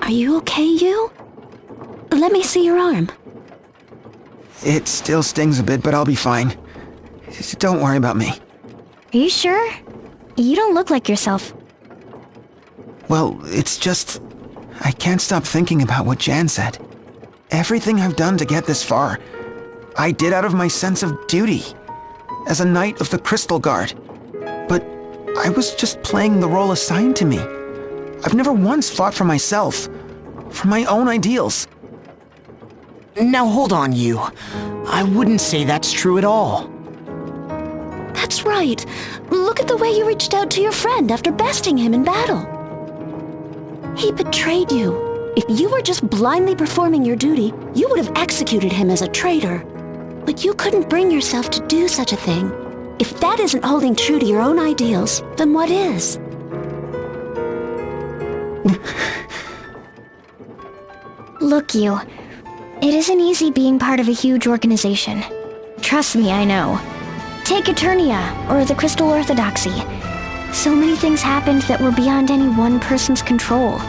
Are you okay, you? Let me see your arm. It still stings a bit, but I'll be fine. Don't worry about me. Are you sure? You don't look like yourself. Well, it's just... I can't stop thinking about what Jan said. Everything I've done to get this far, I did out of my sense of duty, as a knight of the Crystal Guard. But I was just playing the role assigned to me. I've never once fought for myself, for my own ideals. Now hold on, you. I wouldn't say that's true at all. That's right. Look at the way you reached out to your friend after besting him in battle. He betrayed you. If you were just blindly performing your duty, you would have executed him as a traitor. But you couldn't bring yourself to do such a thing. If that isn't holding true to your own ideals, then what is? Look, you. It isn't easy being part of a huge organization. Trust me, I know. Take Eternia, or the Crystal Orthodoxy. So many things happened that were beyond any one person's control.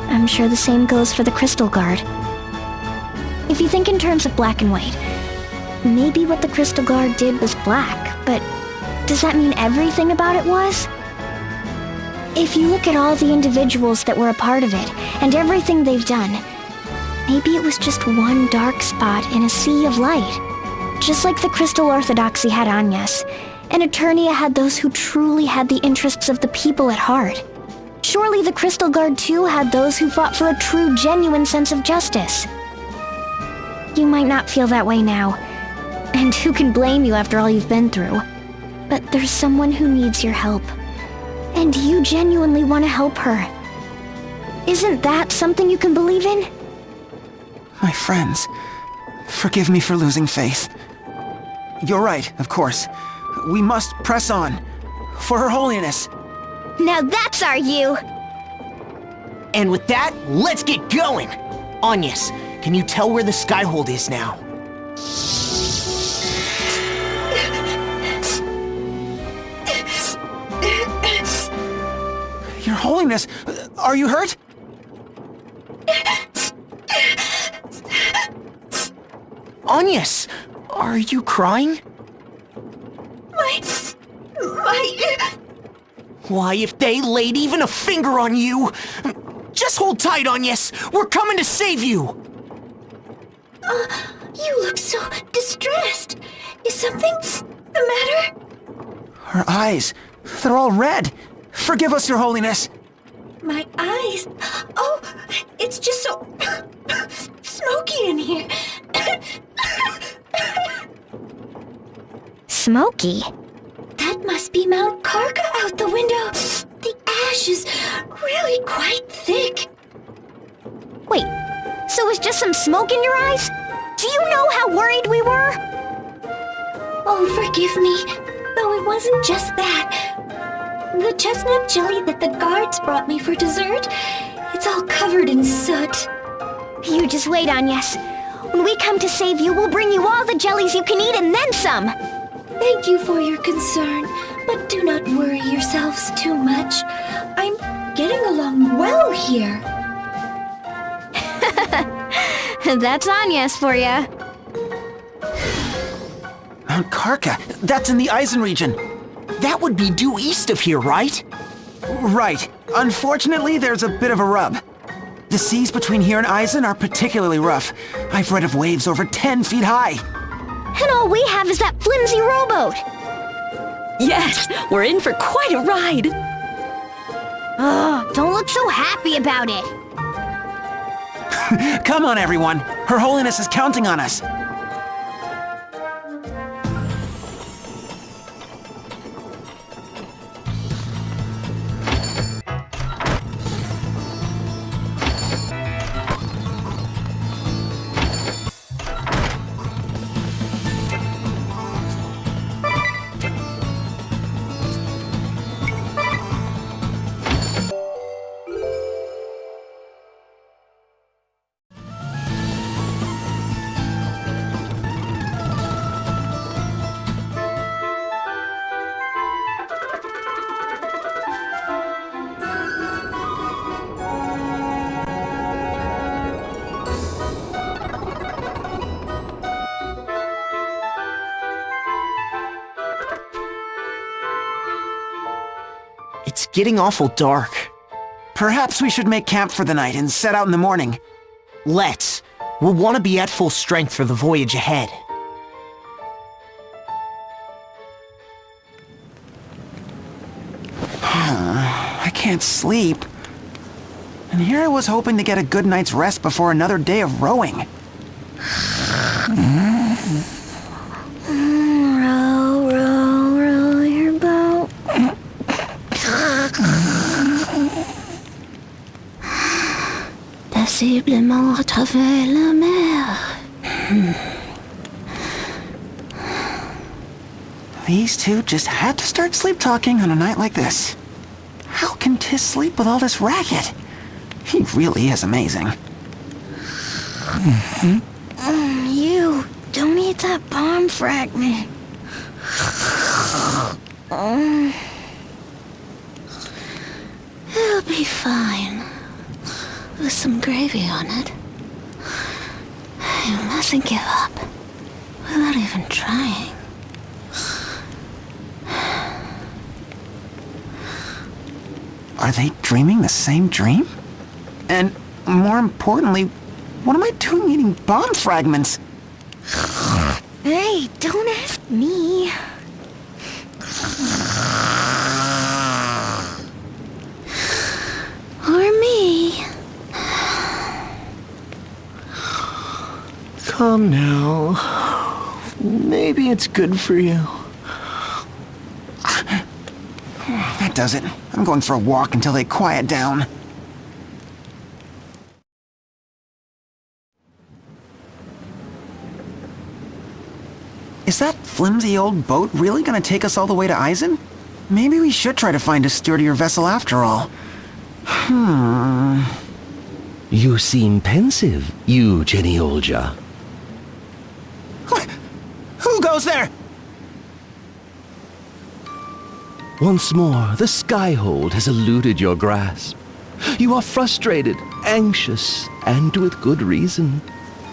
I'm sure the same goes for the Crystal Guard. If you think in terms of black and white, maybe what the Crystal Guard did was black, but does that mean everything about it was? If you look at all the individuals that were a part of it, and everything they've done, maybe it was just one dark spot in a sea of light. Just like the Crystal Orthodoxy had Agnes, and Eternia had those who truly had the interests of the people at heart. Surely the Crystal Guard too had those who fought for a true, genuine sense of justice. You might not feel that way now, and who can blame you after all you've been through? But there's someone who needs your help, and you genuinely want to help her. Isn't that something you can believe in? My friends, forgive me for losing faith. You're right, of course. We must press on. For Her Holiness. Now that's our you! And with that, let's get going! Agnes, can you tell where the Skyhold is now? Your Holiness, are you hurt? Agnes, are you crying? Why, if they laid even a finger on you... Just hold tight, Agnes! We're coming to save you! You look so distressed. Is something the matter? Her eyes, they're all red. Forgive us, Your Holiness. My eyes? Oh, it's just so smoky in here. Smoky? That must be Mount Karka out the window. The ash is really quite thick. Wait, so it's just some smoke in your eyes? Do you know how worried we were? Oh, forgive me, though it wasn't just that. The chestnut jelly that the guards brought me for dessert, it's all covered in soot. You just wait, Agnes. When we come to save you, we'll bring you all the jellies you can eat and then some. Thank you for your concern, but do not worry yourselves too much. I'm getting along well here. That's Agnes for you. Mount Karka, that's in the Eisen region. That would be due east of here, right? Right. Unfortunately, there's a bit of a rub. The seas between here and Eisen are particularly rough. I've read of waves over 10 feet high. And all we have is that flimsy rowboat. Yes, we're in for quite a ride. Oh, don't look so happy about it. Come on, everyone. Her Holiness is counting on us. getting awful dark. Perhaps we should make camp for the night and set out in the morning. Let's. We'll want to be at full strength for the voyage ahead. I can't sleep. And here I was hoping to get a good night's rest before another day of rowing. Row, row, row your boat. Paisiblement à travers la mer. These two just had to start sleep talking on a night like this. How can Tis sleep with all this racket? He really is amazing. You, don't eat that bomb fragment. It'll be fine. With some gravy on it. You mustn't give up. Without even trying. Are they dreaming the same dream? And more importantly, what am I doing eating bomb fragments? Hey, don't ask me. Or me. Come now. Maybe it's good for you. That does it. I'm going for a walk until they quiet down. Is that flimsy old boat really gonna take us all the way to Eisen? Maybe we should try to find a sturdier vessel after all. You seem pensive, you Jenny Olja. Who goes there? Once more, the Skyhold has eluded your grasp. You are frustrated, anxious, and with good reason.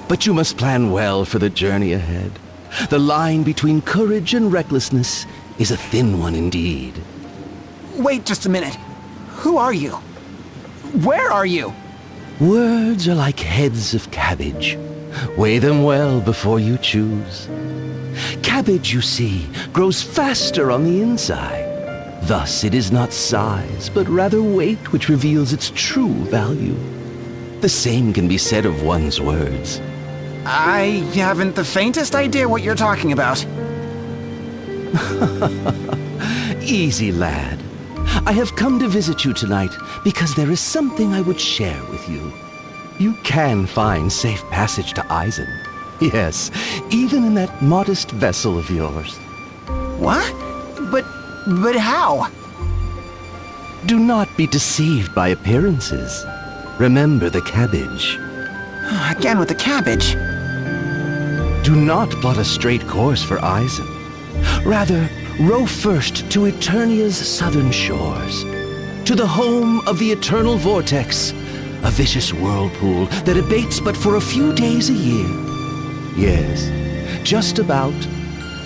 But you must plan well for the journey ahead. The line between courage and recklessness is a thin one indeed. Wait just a minute. Who are you? Where are you? Words are like heads of cabbage. Weigh them well before you choose. Cabbage, you see, grows faster on the inside. Thus, it is not size, but rather weight which reveals its true value. The same can be said of one's words. I haven't the faintest idea what you're talking about. Easy, lad. I have come to visit you tonight because there is something I would share with you. You can find safe passage to Eisen. Yes, even in that modest vessel of yours. What? But how? Do not be deceived by appearances. Remember the cabbage. Again with the cabbage. Do not plot a straight course for Eisen. Rather, row first to Eternia's southern shores, to the home of the Eternal Vortex, a vicious whirlpool that abates but for a few days a year. Yes, just about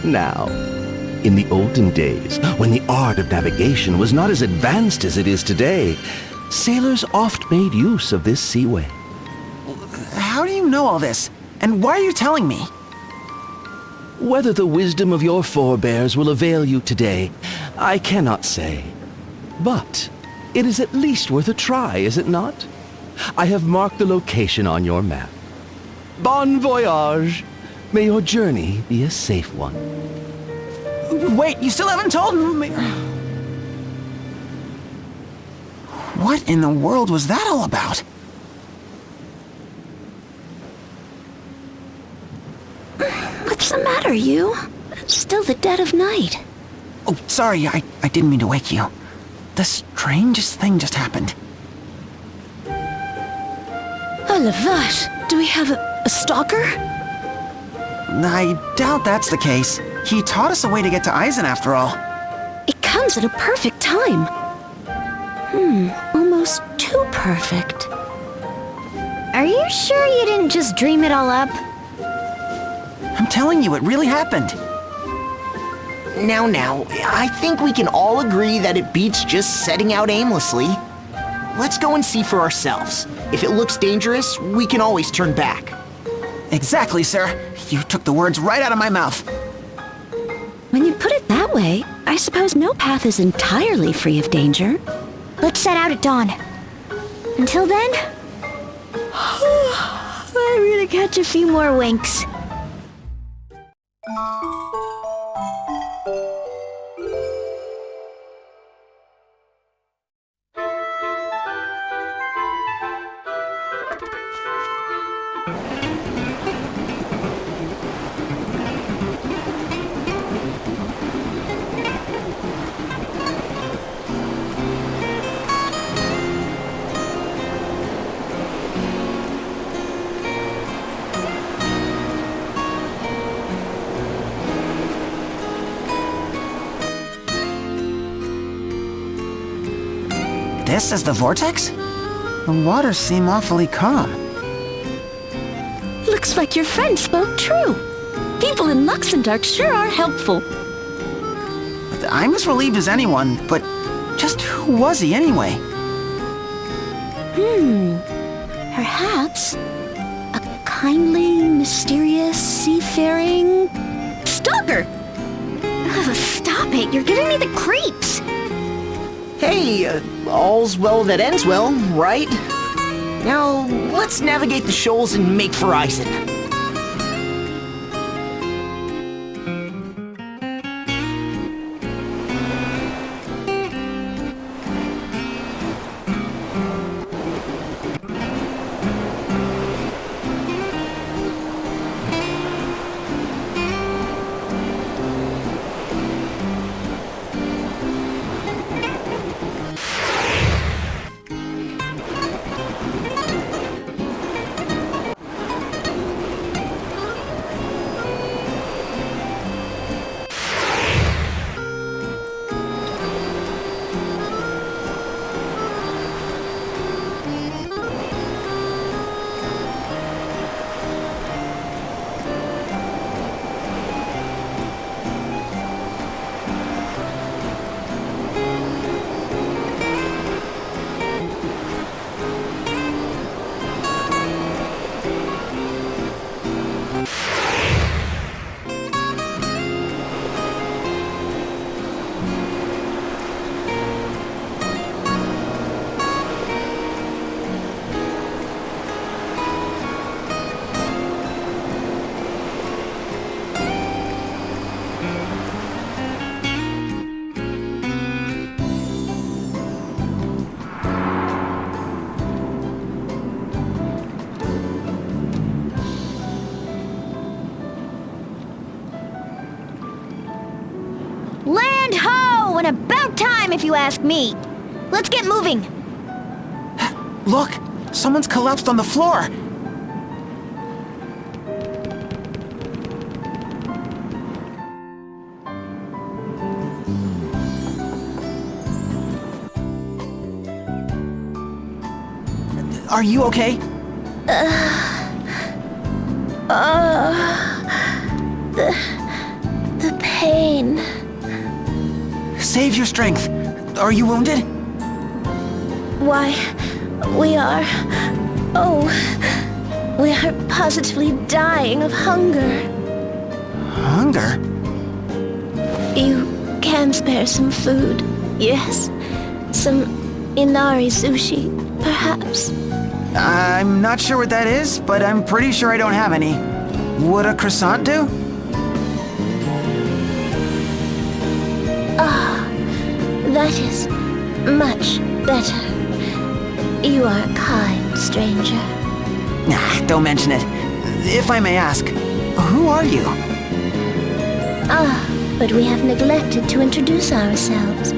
now. In the olden days, when the art of navigation was not as advanced as it is today, sailors oft made use of this seaway. How do you know all this? And why are you telling me? Whether the wisdom of your forebears will avail you today, I cannot say. But it is at least worth a try, is it not? I have marked the location on your map. Bon voyage! May your journey be a safe one. Wait, you still haven't told me... What in the world was that all about? What's the matter, you? It's still the dead of night. Oh, sorry, I didn't mean to wake you. The strangest thing just happened. Oh, la vache! Do we have a stalker? I doubt that's the case. He taught us a way to get to Eisen after all. It comes at a perfect time. Almost too perfect. Are you sure you didn't just dream it all up? I'm telling you, it really happened. Now, I think we can all agree that it beats just setting out aimlessly. Let's go and see for ourselves. If it looks dangerous, we can always turn back. Exactly, sir. You took the words right out of my mouth. When you put it that way, I suppose no path is entirely free of danger. Let's set out at dawn. Until then, I'm gonna catch a few more winks. This is the vortex? The waters seem awfully calm. Looks like your friend spoke true. People in Luxembourg sure are helpful. I'm as relieved as anyone, but just who was he anyway? Perhaps a kindly, mysterious, seafaring stalker. Ugh, stop it, you're giving me the creeps. Hey, all's well that ends well, right? Now, let's navigate the shoals and make for Eisen. Land ho! And about time, if you ask me. Let's get moving. Look! Someone's collapsed on the floor! Are you okay? The pain. Save your strength. Are you wounded? Why, we are positively dying of hunger. Hunger? You can spare some food, yes? Some inari sushi, perhaps? I'm not sure what that is, but I'm pretty sure I don't have any. Would a croissant do? That is much better. You are a kind stranger. Nah, don't mention it. If I may ask, who are you? But we have neglected to introduce ourselves.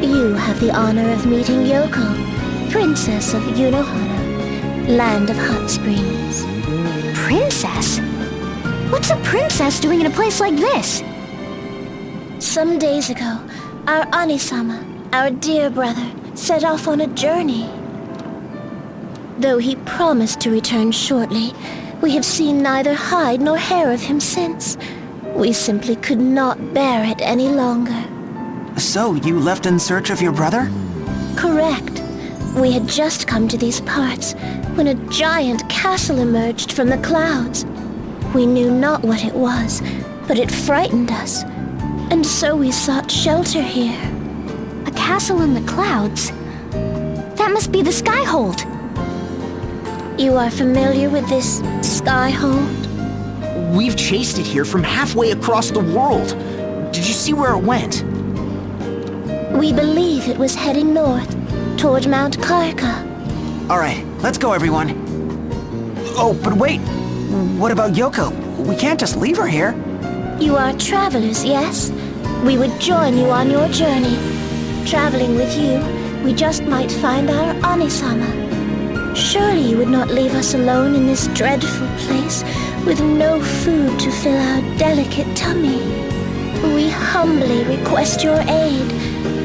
You have the honor of meeting Yoko, Princess of Yunohana, land of hot springs. Princess? What's a princess doing in a place like this? Some days ago, our Anisama, our dear brother, set off on a journey. Though he promised to return shortly, we have seen neither hide nor hair of him since. We simply could not bear it any longer. So, you left in search of your brother? Correct. We had just come to these parts when a giant castle emerged from the clouds. We knew not what it was, but it frightened us, and so we sought shelter here. A castle in the clouds? That must be the Skyhold. You are familiar with this Skyhold? We've chased it here from halfway across the world. Did you see where it went? We believe it was heading north, toward Mount Karka. Alright, let's go everyone. Oh, but wait! What about Yoko? We can't just leave her here. You are travelers, yes? We would join you on your journey. Traveling with you, we just might find our Anisama. Surely you would not leave us alone in this dreadful place, with no food to fill our delicate tummy. We humbly request your aid.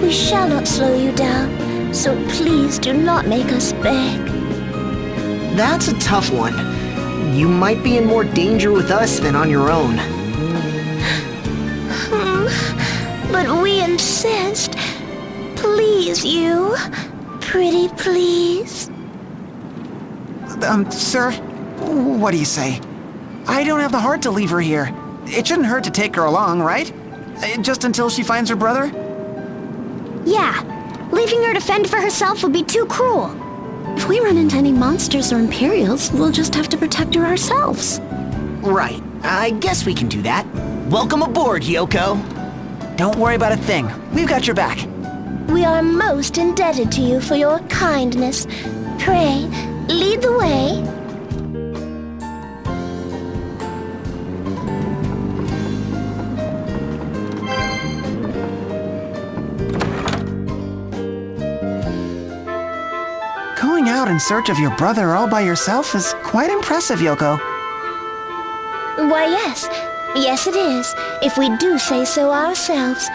We shall not slow you down, so please do not make us beg. That's a tough one. You might be in more danger with us than on your own. But we insist. Please, you. Pretty please. Sir? What do you say? I don't have the heart to leave her here. It shouldn't hurt to take her along, right? Just until she finds her brother? Yeah, leaving her to fend for herself would be too cruel. If we run into any monsters or Imperials, we'll just have to protect her ourselves. Right. I guess we can do that. Welcome aboard, Yoko. Don't worry about a thing. We've got your back. We are most indebted to you for your kindness. Pray, lead the way. Going out in search of your brother all by yourself is quite impressive, Yoko. Why, yes. Yes, it is, if we do say so ourselves.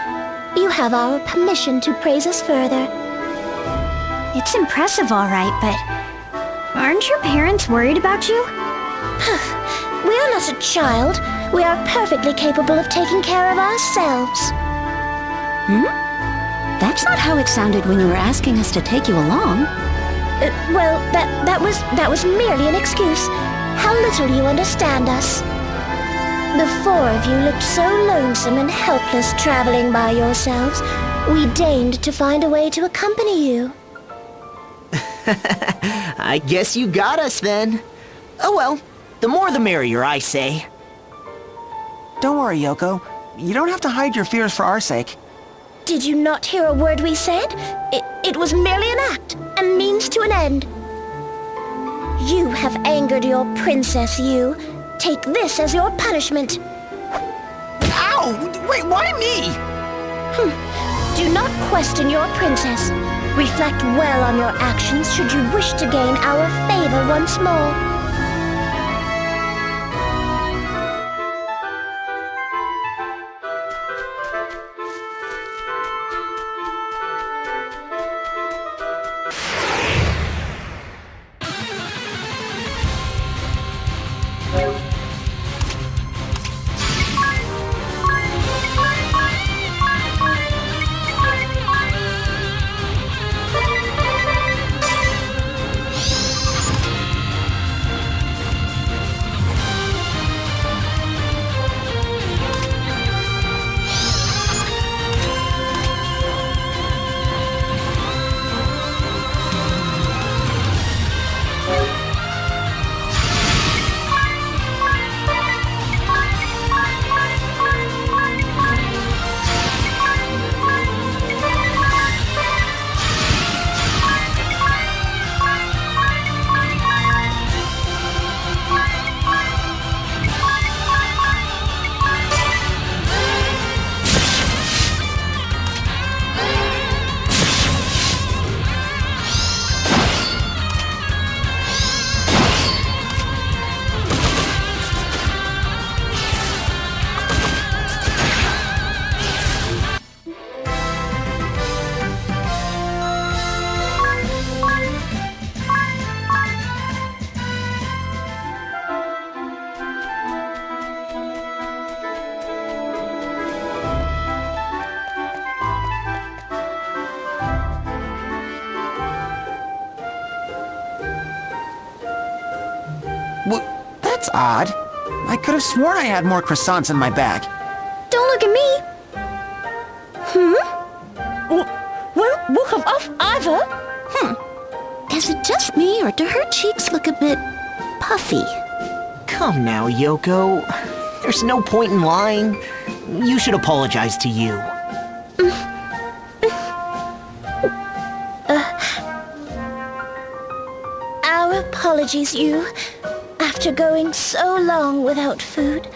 You have our permission to praise us further. It's impressive, all right, but aren't your parents worried about you? We are not a child. We are perfectly capable of taking care of ourselves. That's not how it sounded when you were asking us to take you along. Well, that was merely an excuse. How little you understand us. The four of you looked so lonesome and helpless traveling by yourselves, we deigned to find a way to accompany you. I guess you got us then. Oh well, the more the merrier, I say. Don't worry, Yoko. You don't have to hide your fears for our sake. Did you not hear a word we said? It was merely an act, a means to an end. You have angered your princess, you. Take this as your punishment. Ow! Wait, why me? Do not question your princess. Reflect well on your actions should you wish to gain our favor once more. That's odd. I could have sworn I had more croissants in my bag. Don't look at me. Well, we'll have off either. Is it just me, or do her cheeks look a bit puffy? Come now, Yoko. There's no point in lying. You should apologize to you. Our apologies, you. After going so long without food,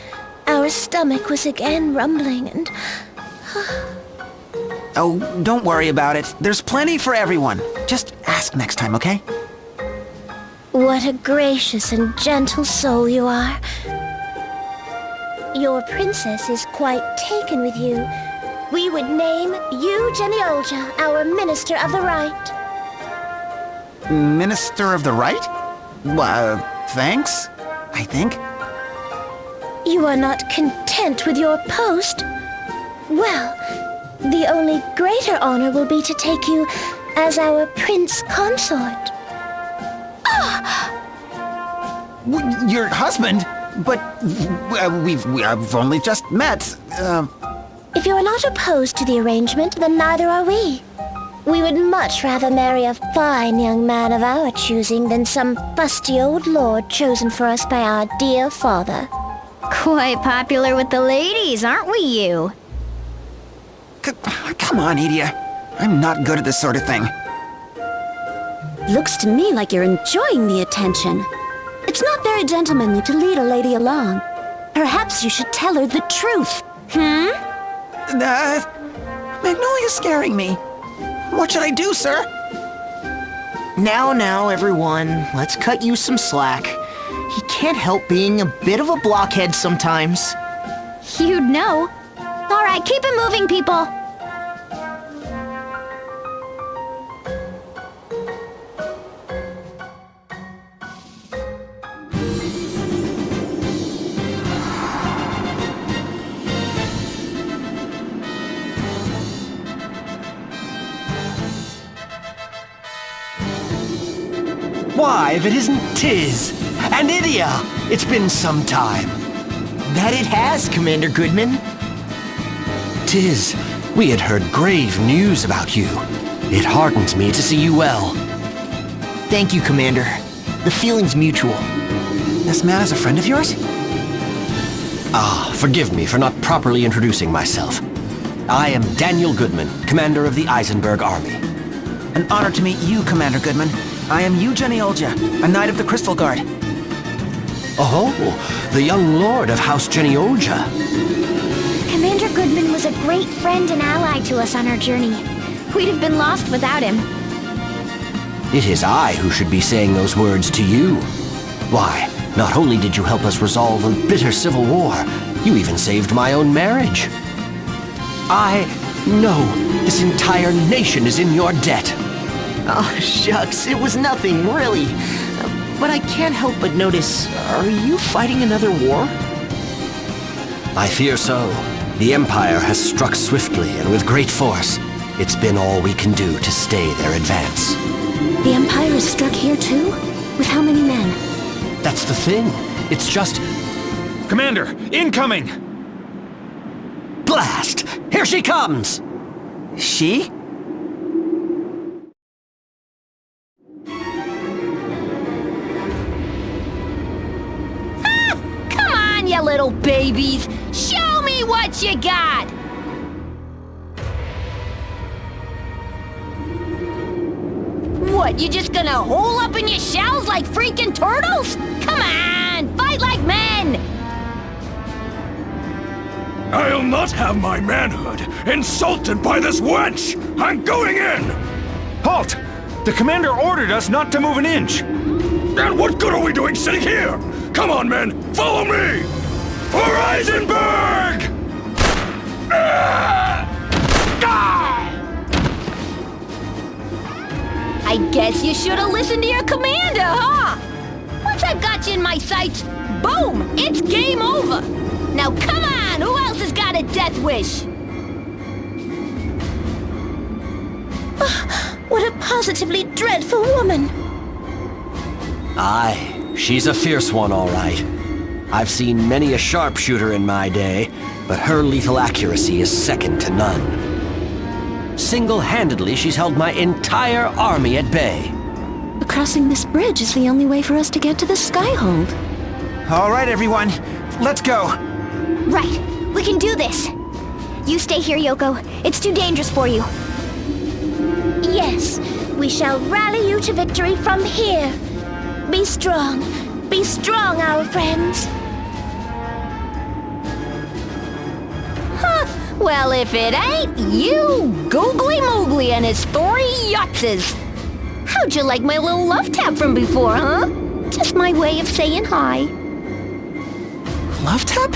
our stomach was again rumbling and... Oh, don't worry about it. There's plenty for everyone. Just ask next time, okay? What a gracious and gentle soul you are. Your princess is quite taken with you. We would name you Geneolja, our Minister of the Right. Minister of the Right? Thanks, I think. You are not content with your post? Well, the only greater honor will be to take you as our prince consort. Your husband? But we've only just met. If you are not opposed to the arrangement, then neither are we. We would much rather marry a fine young man of our choosing than some fusty old lord chosen for us by our dear father. Quite popular with the ladies, aren't we, you? Come on, Edea. I'm not good at this sort of thing. Looks to me like you're enjoying the attention. It's not very gentlemanly to lead a lady along. Perhaps you should tell her the truth. Magnolia's scaring me. What should I do, sir? Now, everyone. Let's cut you some slack. He can't help being a bit of a blockhead sometimes. You'd know. All right, keep it moving, people. Why, if it isn't Tiz and Idea! It's been some time. That it has, Commander Goodman. Tiz, we had heard grave news about you. It heartens me to see you well. Thank you, Commander. The feeling's mutual. This man is a friend of yours? Forgive me for not properly introducing myself. I am Daniel Goodman, commander of the Eisenberg Army. An honor to meet you, Commander Goodman. I am Yu Geneolja, a knight of the Crystal Guard. Oh, the young lord of House Geneolja. Commander Goodman was a great friend and ally to us on our journey. We'd have been lost without him. It is I who should be saying those words to you. Why, not only did you help us resolve a bitter civil war, you even saved my own marriage. I know this entire nation is in your debt. Oh, shucks, it was nothing, really. But I can't help but notice, are you fighting another war? I fear so. The Empire has struck swiftly and with great force. It's been all we can do to stay their advance. The Empire is struck here too? With how many men? That's the thing. It's just... Commander, incoming! Blast! Here she comes! She? Come on, you little babies. Show me what you got. What, you just gonna hole up in your shells like freaking turtles? Come on, fight like men! I'll not have my manhood insulted by this wench! I'm going in! Halt! The commander ordered us not to move an inch! And what good are we doing sitting here? Come on, men, follow me! For Eisenberg! I guess you should have listened to your commander, huh? Once I've got you in my sights, boom! It's game over! Now come on, who else has got a death wish? What a positively dreadful woman. Aye, She's a fierce one, all right. I've seen many a sharpshooter in my day, but her lethal accuracy is second to none. Single-handedly, she's held my entire army at bay. But crossing this bridge is the only way for us to get to the Skyhold. All right, everyone. Let's go. Right. We can do this. You stay here, Yoko. It's too dangerous for you. Yes, we shall rally you to victory from here. Be strong. Be strong, our friends. Huh. Well, if it ain't you, Googly Moogly and his 3 yutzes. How'd you like my little love tap from before, huh? Just my way of saying hi. Love tap?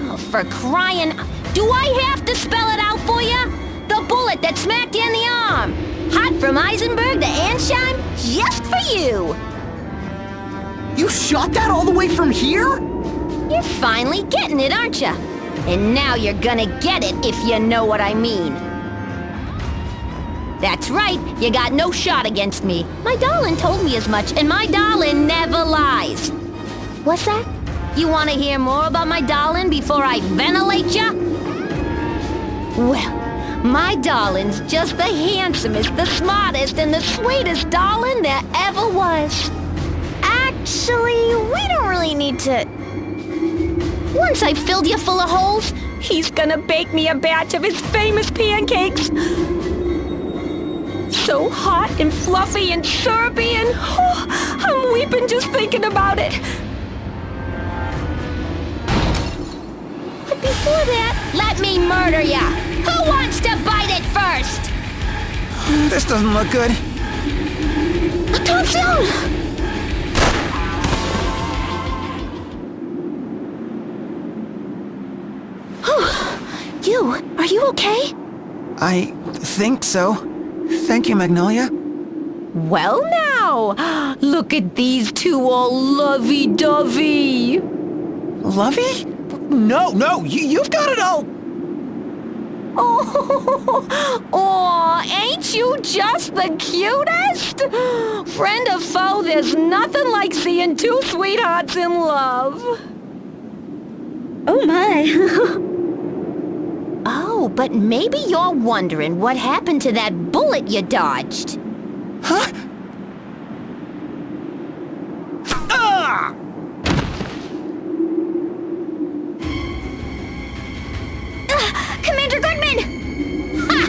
Oh, for crying... Do I have to spell it out for you? The bullet that smacked you in the arm. Hot from Eisenberg to Ancheim, just for you. You shot that all the way from here? You're finally getting it, aren't you? And now you're gonna get it, if you know what I mean. That's right, you got no shot against me. My darling told me as much, and my darling never lies. What's that? You want to hear more about my darling before I ventilate ya? Well, my darling's just the handsomest, the smartest, and the sweetest darling there ever was. Actually, we don't really need to... Once I've filled you full of holes, he's gonna bake me a batch of his famous pancakes. So hot and fluffy and syrupy and... Oh, I'm weeping just thinking about it. But before that, let me murder ya. Who wants to bite it first? This doesn't look good. Attention! Are you okay? I think so. Thank you, Magnolia. Well now, look at these two all lovey-dovey. Lovey? No, you've got it all. Oh, ain't you just the cutest? Friend or foe, there's nothing like seeing 2 sweethearts in love. Oh my. Oh, but maybe you're wondering what happened to that bullet you dodged. Huh? Ah! Commander Goodman! Ha!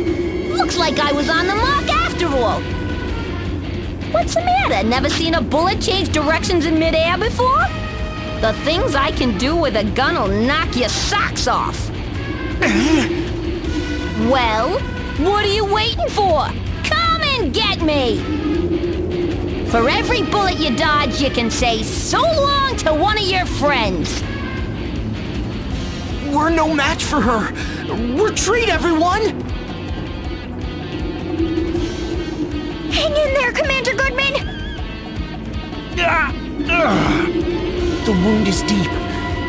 Looks like I was on the mark after all. What's the matter? Never seen a bullet change directions in midair before? The things I can do with a gun'll knock your socks off. Well, what are you waiting for? Come and get me! For every bullet you dodge, you can say so long to one of your friends. We're no match for her. Retreat, everyone! Hang in there, Commander Goodman! The wound is deep.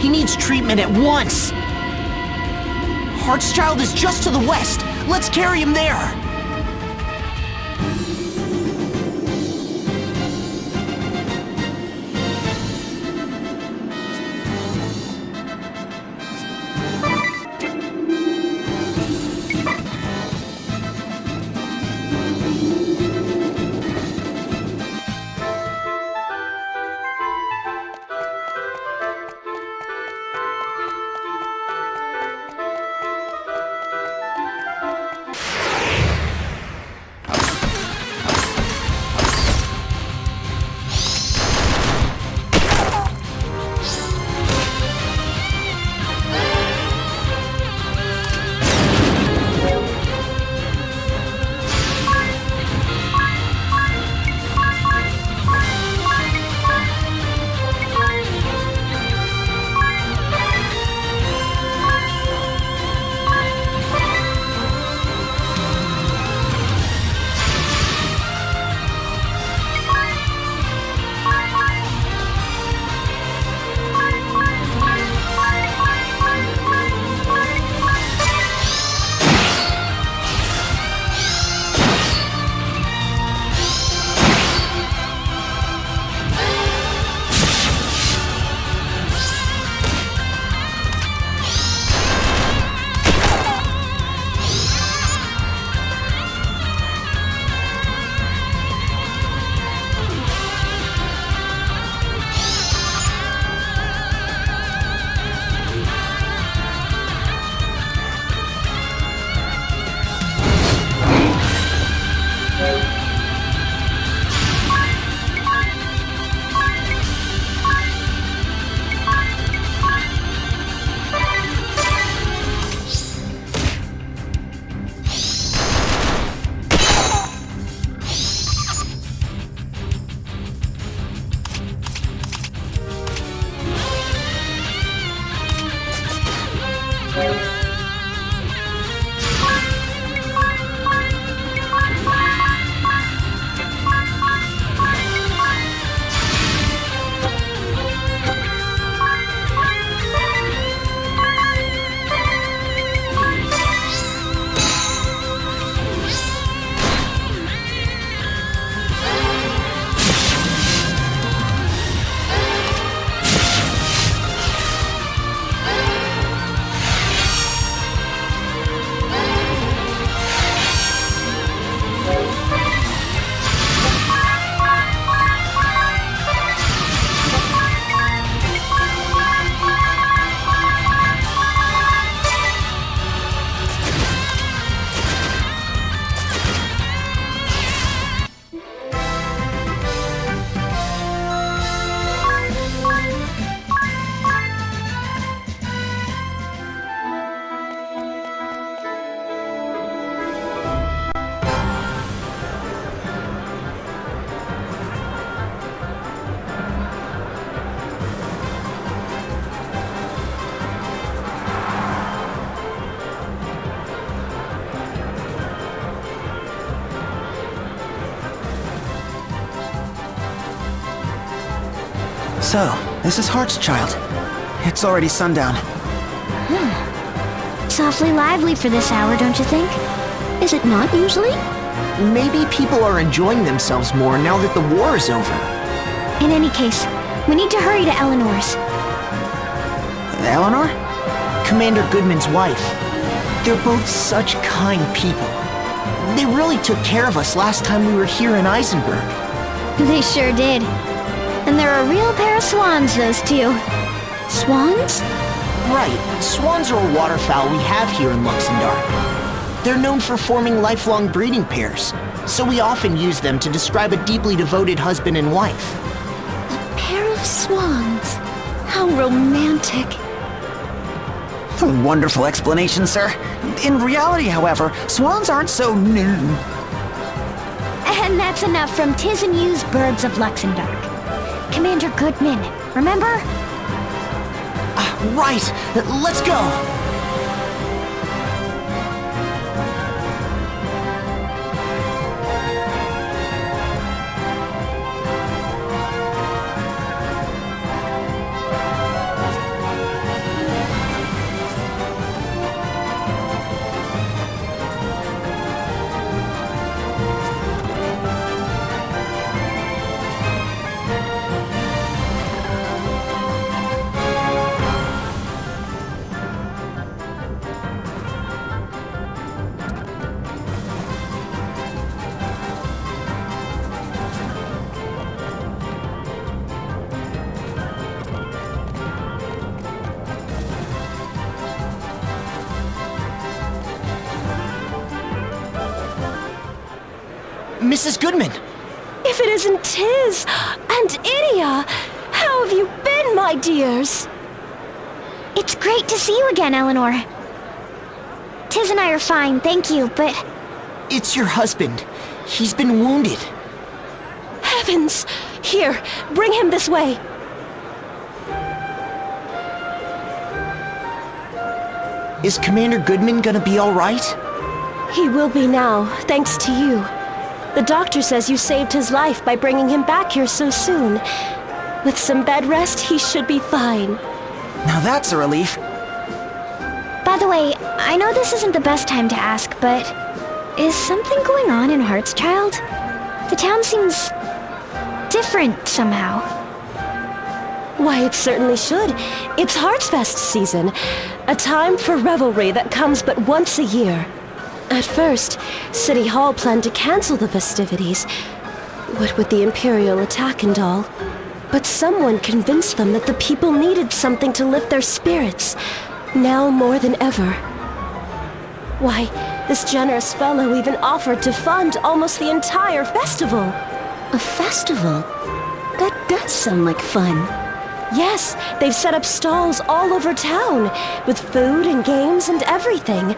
He needs treatment at once. Hartschild is just to the west. Let's carry him there. So, this is Hartschild. It's already sundown. Softly lively for this hour, don't you think? Is it not usually? Maybe people are enjoying themselves more now that the war is over. In any case, we need to hurry to Eleanor's. Eleanor? Commander Goodman's wife. They're both such kind people. They really took care of us last time we were here in Eisenberg. They sure did. And they're a real pair of swans, those two. Swans? Right, swans are a waterfowl we have here in Luxembourg. They're known for forming lifelong breeding pairs, so we often use them to describe a deeply devoted husband and wife. A pair of swans. How romantic. A wonderful explanation, sir. In reality, however, swans aren't so And that's enough from Tis and You's Birds of Luxembourg. Commander Goodman, remember? Right, let's go! Mrs. Goodman! If it isn't Tis and Idia, how have you been, my dears? It's great to see you again, Eleanor. Tis and I are fine, thank you, but... It's your husband. He's been wounded. Heavens! Here, bring him this way. Is Commander Goodman gonna be all right? He will be now, thanks to you. The doctor says you saved his life by bringing him back here so soon. With some bed rest, he should be fine. Now that's a relief. By the way, I know this isn't the best time to ask, but... is something going on in Hartschild? The town seems... different, somehow. Why, it certainly should. It's Heartsfest season, a time for revelry that comes but once a year. At first, City Hall planned to cancel the festivities, what with the Imperial attack and all. But someone convinced them that the people needed something to lift their spirits, now more than ever. Why, this generous fellow even offered to fund almost the entire festival. A festival? That does sound like fun. Yes, they've set up stalls all over town, with food and games and everything.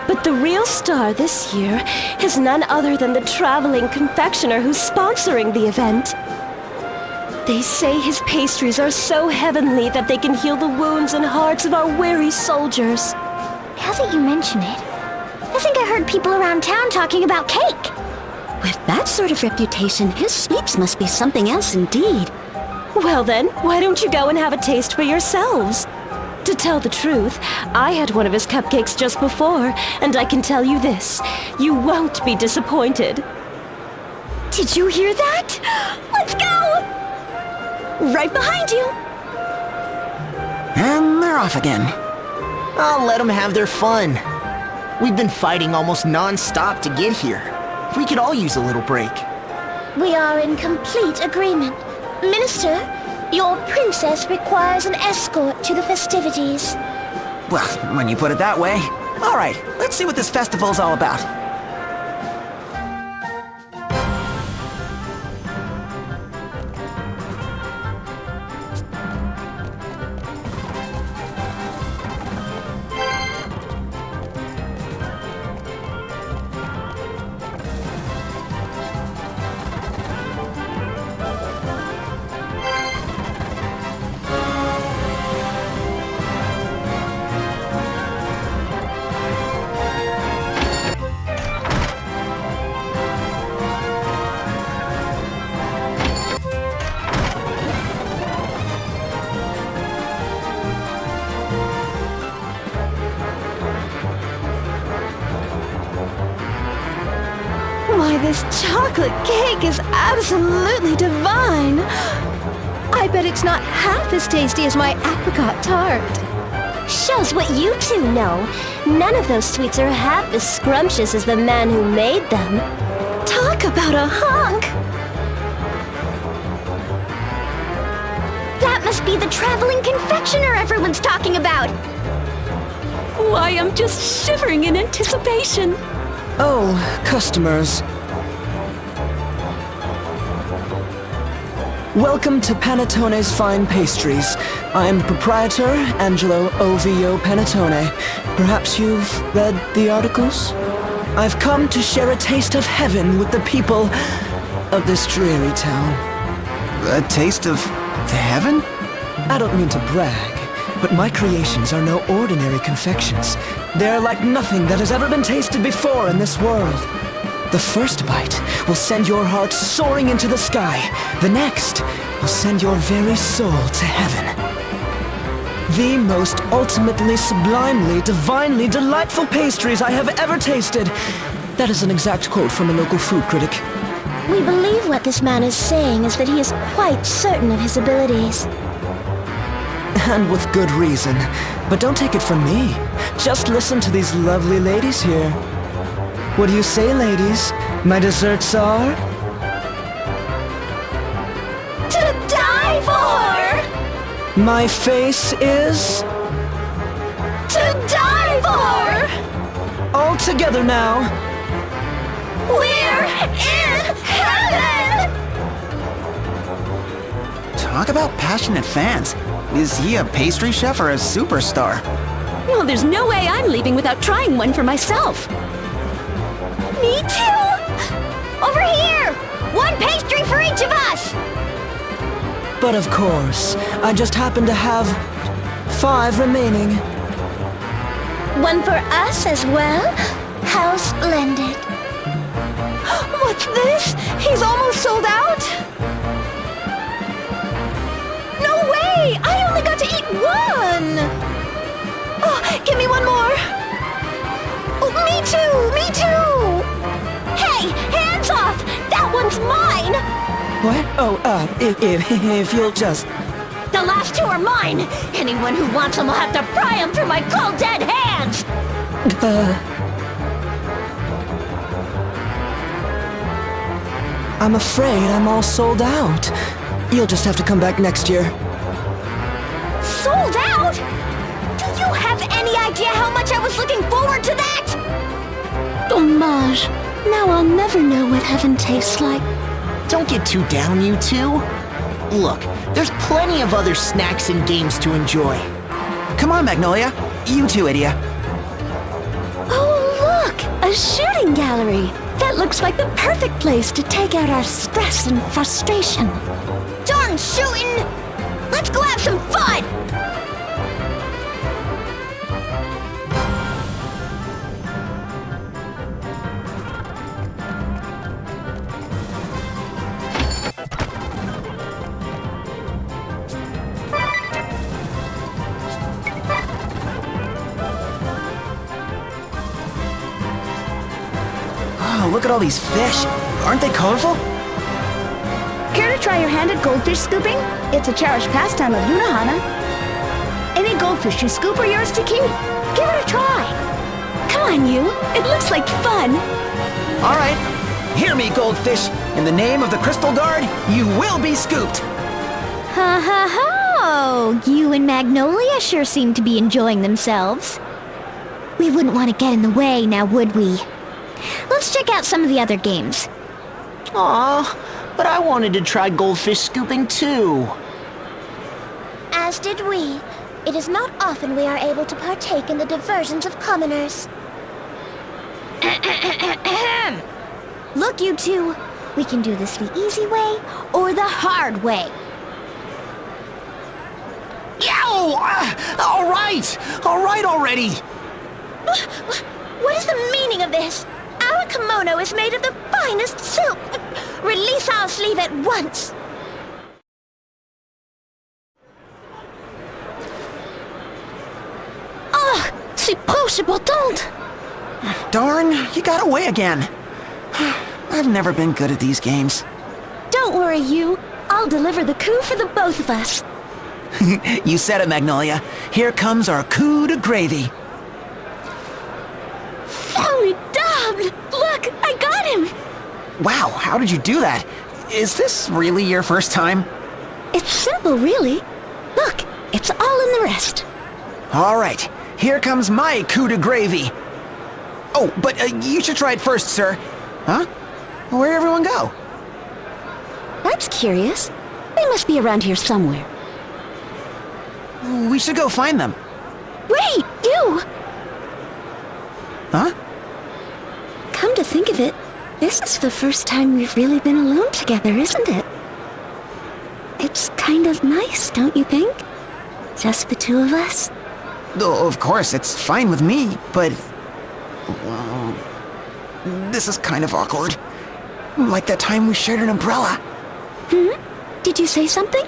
But the real star this year is none other than the traveling confectioner who's sponsoring the event. They say his pastries are so heavenly that they can heal the wounds and hearts of our weary soldiers. that you mention it, I think I heard people around town talking about cake. With that sort of reputation, his sweeps must be something else indeed. Well then, why don't you go and have a taste for yourselves? To tell the truth, I had one of his cupcakes just before, and I can tell you this, you won't be disappointed. Did you hear that? Let's go! Right behind you! And they're off again. I'll let them have their fun. We've been fighting almost non-stop to get here. We could all use a little break. We are in complete agreement. Minister, your princess requires an escort to the festivities. Well, when you put it that way. All right, let's see what this festival's all about. Why, this chocolate cake is absolutely divine! I bet it's not half as tasty as my apricot tart. Shows what you two know. None of those sweets are half as scrumptious as the man who made them. Talk about a hunk! That must be the traveling confectioner everyone's talking about. Why, I'm just shivering in anticipation. Oh, customers. Welcome to Panettone's Fine Pastries. I am the proprietor, Angelo Ovio Panettone. Perhaps you've read the articles? I've come to share a taste of heaven with the people of this dreary town. A taste of heaven? I don't mean to brag, but my creations are no ordinary confections. They're like nothing that has ever been tasted before in this world. The first bite will send your heart soaring into the sky. The next will send your very soul to heaven. The most ultimately, sublimely, divinely delightful pastries I have ever tasted. That is an exact quote from a local food critic. We believe what this man is saying is that he is quite certain of his abilities. And with good reason. But don't take it from me. Just listen to these lovely ladies here. What do you say, ladies? My desserts are... To die for! My face is... To die for! All together now. We're in heaven! Talk about passionate fans. Is he a pastry chef or a superstar? Well, there's no way I'm leaving without trying one for myself. Me too! Over here! One pastry for each of us! But of course, I just happen to have 5 remaining. One for us as well? How splendid. What's this? He's almost sold out? No way! I only got to eat one! Oh, give me one more! Oh, me too! Me too! Hey, hands off! That one's mine! What? Oh, if you'll just... The last 2 are mine! Anyone who wants them will have to pry them through my cold dead hands! I'm afraid I'm all sold out. You'll just have to come back next year. Sold out? Do you have any idea how much I was looking forward to that? Dommage. Now I'll never know what heaven tastes like. Don't get too down, you two. Look, there's plenty of other snacks and games to enjoy. Come on, Magnolia. You too, Idia. Oh, look! A shooting gallery! That looks like the perfect place to take out our stress and frustration. Darn shooting! Let's go have some fun! look at all these fish. Aren't they colorful? Care to try your hand at goldfish scooping? It's a cherished pastime of Yunahana. Any goldfish you scoop are yours to keep. Give it a try. Come on, you. It looks like fun. All right. Hear me, goldfish. In the name of the Crystal Guard, you will be scooped. Ha ha ha! You and Magnolia sure seem to be enjoying themselves. We wouldn't want to get in the way, now would we? Let's check out some of the other games. Aw, but I wanted to try goldfish scooping too. As did we. It is not often we are able to partake in the diversions of commoners. Look, you two. We can do this the easy way or the hard way. Yow! All right already! What is the meaning of this? Our kimono is made of the finest silk. Release our sleeve at once. Ah, c'est important. Darn, you got away again. I've never been good at these games. Don't worry, you. I'll deliver the coup for the both of us. You said it, Magnolia. Here comes our coup de gravy. Formidable! Look, I got him! Wow, how did you do that? Is this really your first time? It's simple, really. Look, it's all in the rest. All right, here comes my coup de gravy. Oh, but you should try it first, sir. Huh? Where'd everyone go? That's curious. They must be around here somewhere. We should go find them. Wait, you! Huh? Come to think of it, this is the first time we've really been alone together, isn't it? It's kind of nice, don't you think? Just the two of us? Oh, of course, it's fine with me, but... this is kind of awkward. Like that time we shared an umbrella. Did you say something?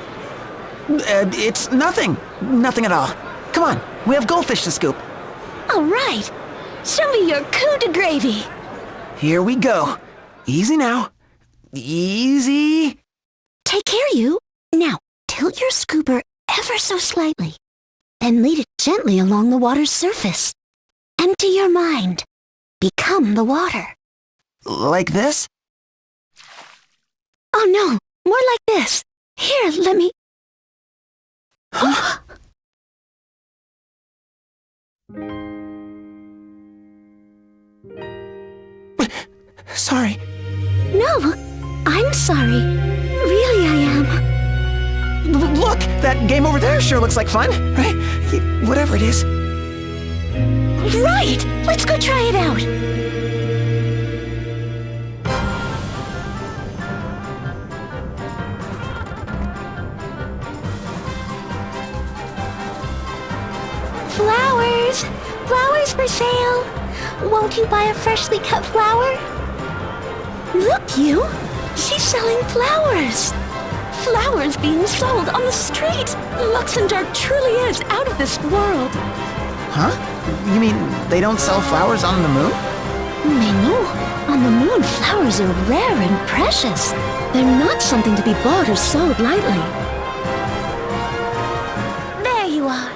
It's nothing. Nothing at all. Come on, we have goldfish to scoop. All right. Show me your coup de gravy. Here we go. Easy now. Easy. Take care, you. Now, tilt your scooper ever so slightly. Then lead it gently along the water's surface. Empty your mind. Become the water. Like this? Oh no, more like this. Here, let me... Sorry. No, I'm sorry. Really, I am. Look, that game over there sure looks like fun, right? Whatever it is. Right! Let's go try it out. Flowers! Flowers for sale! Won't you buy a freshly cut flower? Look, you! She's selling flowers! Flowers being sold on the street! Luxembourg truly is out of this world! Huh? You mean they don't sell flowers on the moon? Mais non! On the moon, flowers are rare and precious. They're not something to be bought or sold lightly. There you are.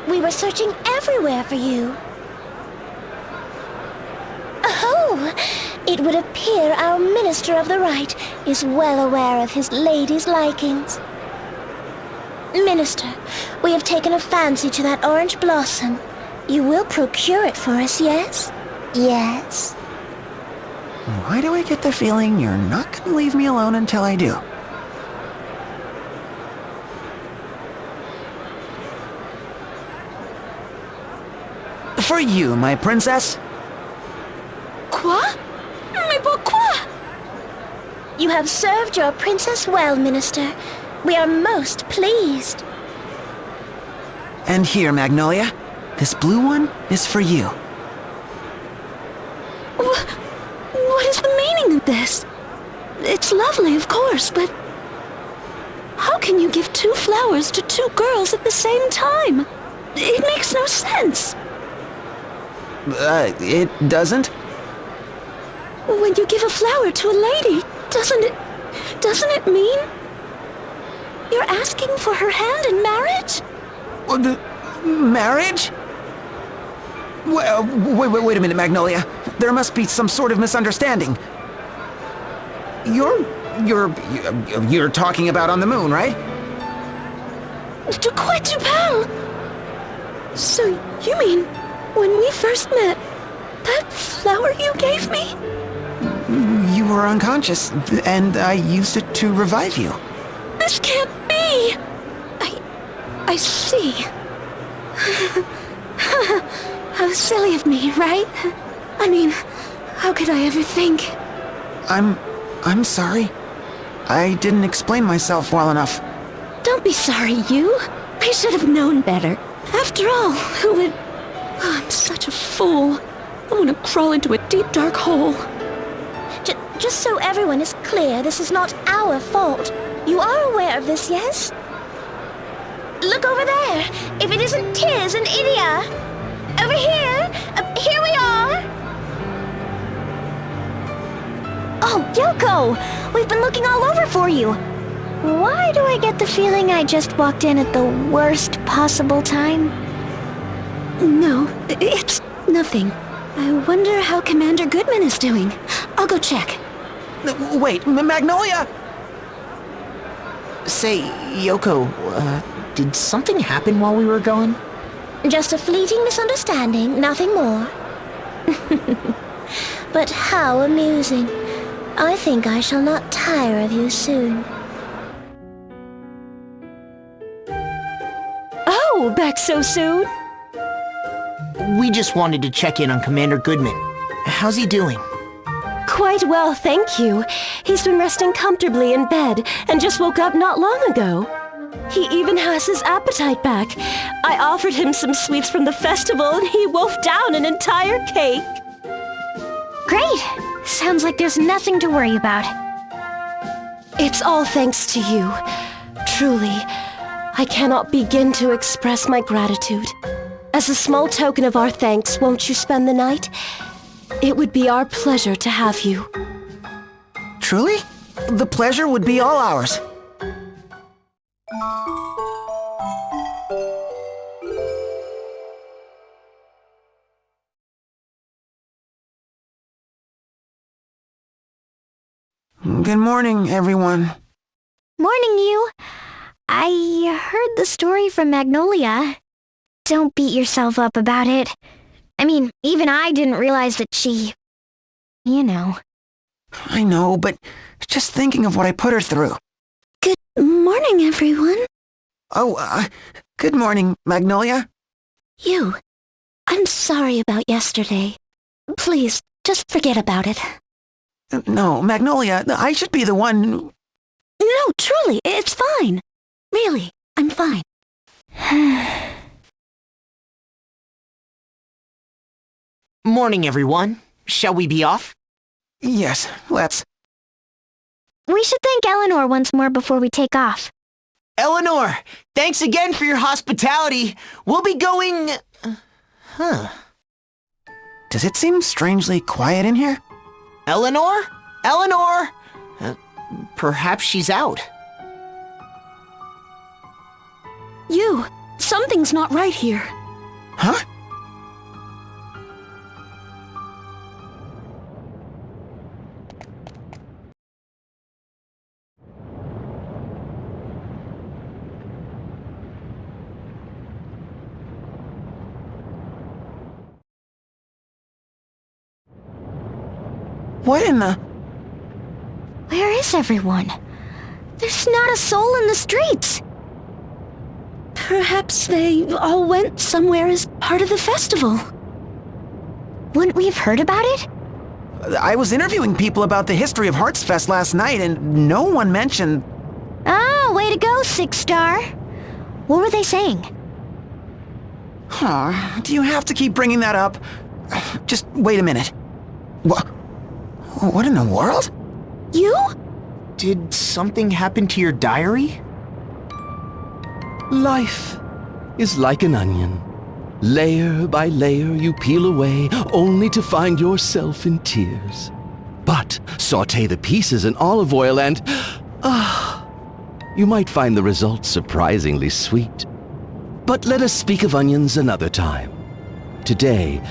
We were searching everywhere for you. Oh! It would appear our Minister of the Right is well aware of his lady's likings. Minister, we have taken a fancy to that orange blossom. You will procure it for us, yes? Yes. Why do I get the feeling you're not going to leave me alone until I do? For you, my princess. Quoi? Mais pourquoi? You have served your princess well, Minister. We are most pleased. And here, Magnolia, this blue one is for you. What is the meaning of this? It's lovely, of course, but... how can you give 2 flowers to 2 girls at the same time? It makes no sense. It doesn't? when you give a flower to a lady, doesn't it mean you're asking for her hand in marriage? Marriage? Well, wait a minute, Magnolia. There must be some sort of misunderstanding. You're talking about on the moon, right? De quoi tu parles? So you mean when we first met, that flower you gave me? You were unconscious, and I used it to revive you. This can't be! I see. How silly of me, right? I mean, how could I ever think? I'm sorry. I didn't explain myself well enough. Don't be sorry, you. I should have known better. After all, who would... Oh, I'm such a fool. I want to crawl into a deep, dark hole. Just so everyone is clear, this is not our fault. You are aware of this, yes? Look over there. If it isn't Tiz and Idia. Over here. Here we are. Oh, Yoko! We've been looking all over for you. Why do I get the feeling I just walked in at the worst possible time? No, it's nothing. I wonder how Commander Goodman is doing. I'll go check. Wait, Magnolia! Say, Yoko, did something happen while we were gone? Just a fleeting misunderstanding, nothing more. But how amusing. I think I shall not tire of you soon. Oh, back so soon? We just wanted to check in on Commander Goodman. How's he doing? Quite well, thank you. He's been resting comfortably in bed and just woke up not long ago. He even has his appetite back. I offered him some sweets from the festival and he wolfed down an entire cake. Great! Sounds like there's nothing to worry about. It's all thanks to you. Truly, I cannot begin to express my gratitude. As a small token of our thanks, won't you spend the night? It would be our pleasure to have you. Truly? The pleasure would be all ours. Good morning, everyone. Morning, you. I heard the story from Magnolia. Don't beat yourself up about it. I mean, even I didn't realize that she... You know. I know, but just thinking of what I put her through. Good morning, everyone. Oh, good morning, Magnolia. You. I'm sorry about yesterday. Please, just forget about it. No, Magnolia, I should be the one... No, truly, it's fine. Really, I'm fine. Morning, everyone. Shall we be off? Yes, let's. We should thank Eleanor once more before we take off. Eleanor, thanks again for your hospitality. We'll be going... Does it seem strangely quiet in here? Eleanor? Eleanor? Perhaps she's out. You, something's not right here. Huh? What in the... Where is everyone? There's not a soul in the streets. Perhaps they all went somewhere as part of the festival. Wouldn't we have heard about it? I was interviewing people about the history of Heartsfest last night, and no one mentioned... Oh, way to go, Six Star. What were they saying? Huh, do you have to keep bringing that up? Just wait a minute. What in the world? You? Did something happen to your diary? Life is like an onion. Layer by layer you peel away, only to find yourself in tears. out, saute the pieces in olive oil, and... you might find the result surprisingly sweet. But let us speak of onions another time. Today,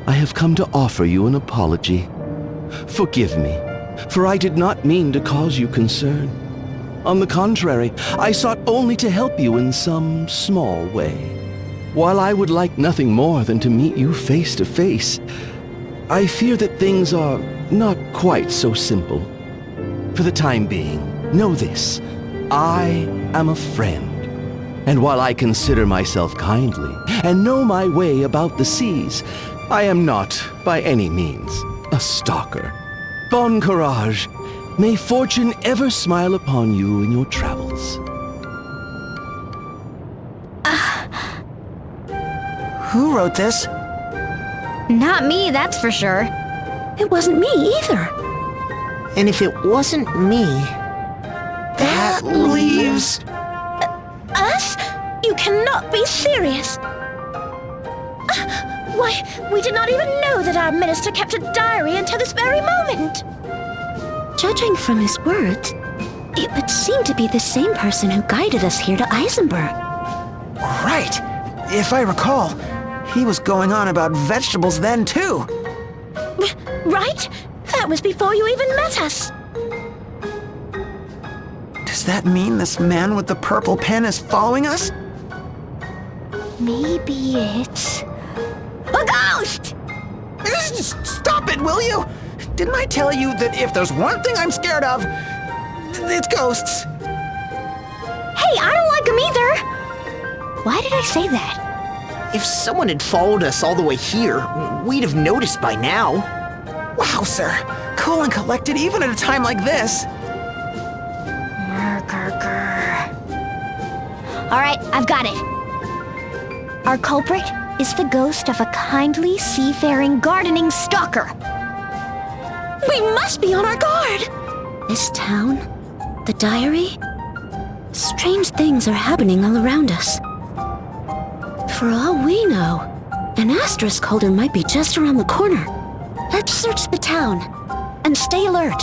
I have come to offer you an apology. Forgive me, for I did not mean to cause you concern. On the contrary, I sought only to help you in some small way. While I would like nothing more than to meet you face to face, I fear that things are not quite so simple. For the time being, know this: I am a friend. And while I consider myself kindly and know my way about the seas, I am not, by any means, a stalker. Bon courage. May fortune ever smile upon you in your travels. Who wrote this? Not me, that's for sure. It wasn't me either. And if it wasn't me... That leaves... Us? You cannot be serious. Why, we did not even know that our minister kept a diary until this very moment. Judging from his words, it would seem to be the same person who guided us here to Eisenberg. Right. If I recall, he was going on about vegetables then, too. Right? That was before you even met us. Does that mean this man with the purple pen is following us? Maybe it's... A ghost! Stop it, will you? Didn't I tell you that if there's one thing I'm scared of, it's ghosts? Hey, I don't like him either! Why did I say that? If someone had followed us all the way here, we'd have noticed by now. Wow, sir. Cool and collected even at a time like this. Alright, I've got it. Our culprit is the ghost of a kindly, seafaring, gardening stalker. We must be on our guard! This town, the diary, strange things are happening all around us. For all we know, an asterisk holder might be just around the corner. Let's search the town and stay alert.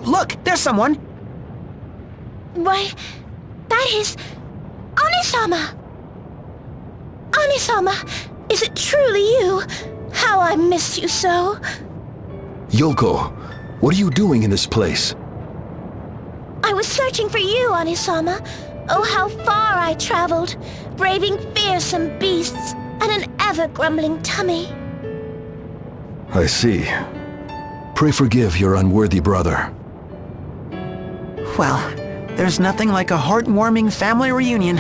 Look, there's someone. Why, that is... Onisama! Onisama, is it truly you? How I miss you so. Yoko, what are you doing in this place? I was searching for you, Onisama. Oh, how far I traveled, braving fearsome beasts and an ever-grumbling tummy. I see. Pray forgive your unworthy brother. Well, there's nothing like a heartwarming family reunion.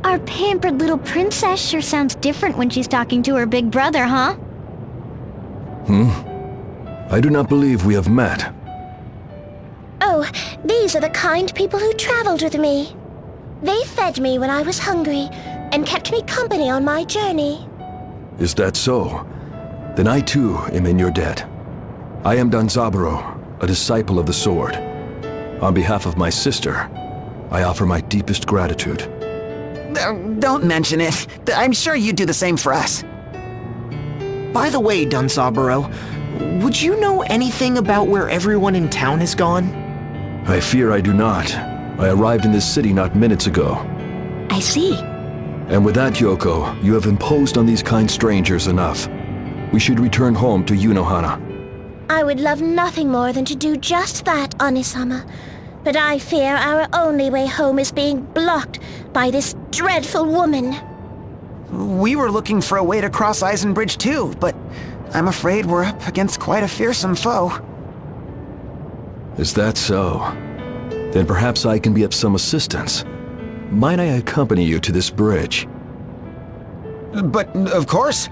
Our pampered little princess sure sounds different when she's talking to her big brother, huh? I do not believe we have met. Oh, these are the kind people who traveled with me. They fed me when I was hungry and kept me company on my journey. Is that so? Then I too am in your debt. I am Danzaburo, a disciple of the sword. On behalf of my sister, I offer my deepest gratitude. Don't mention it. I'm sure you'd do the same for us. By the way, Danzaburo, would you know anything about where everyone in town has gone? I fear I do not. I arrived in this city not minutes ago. I see. And with that, Yoko, you have imposed on these kind strangers enough. We should return home to Unohana. I would love nothing more than to do just that, Onisama. But I fear our only way home is being blocked by this dreadful woman. We were looking for a way to cross Eisen Bridge too, but I'm afraid we're up against quite a fearsome foe. Is that so? Then perhaps I can be of some assistance. Might I accompany you to this bridge? But, of course.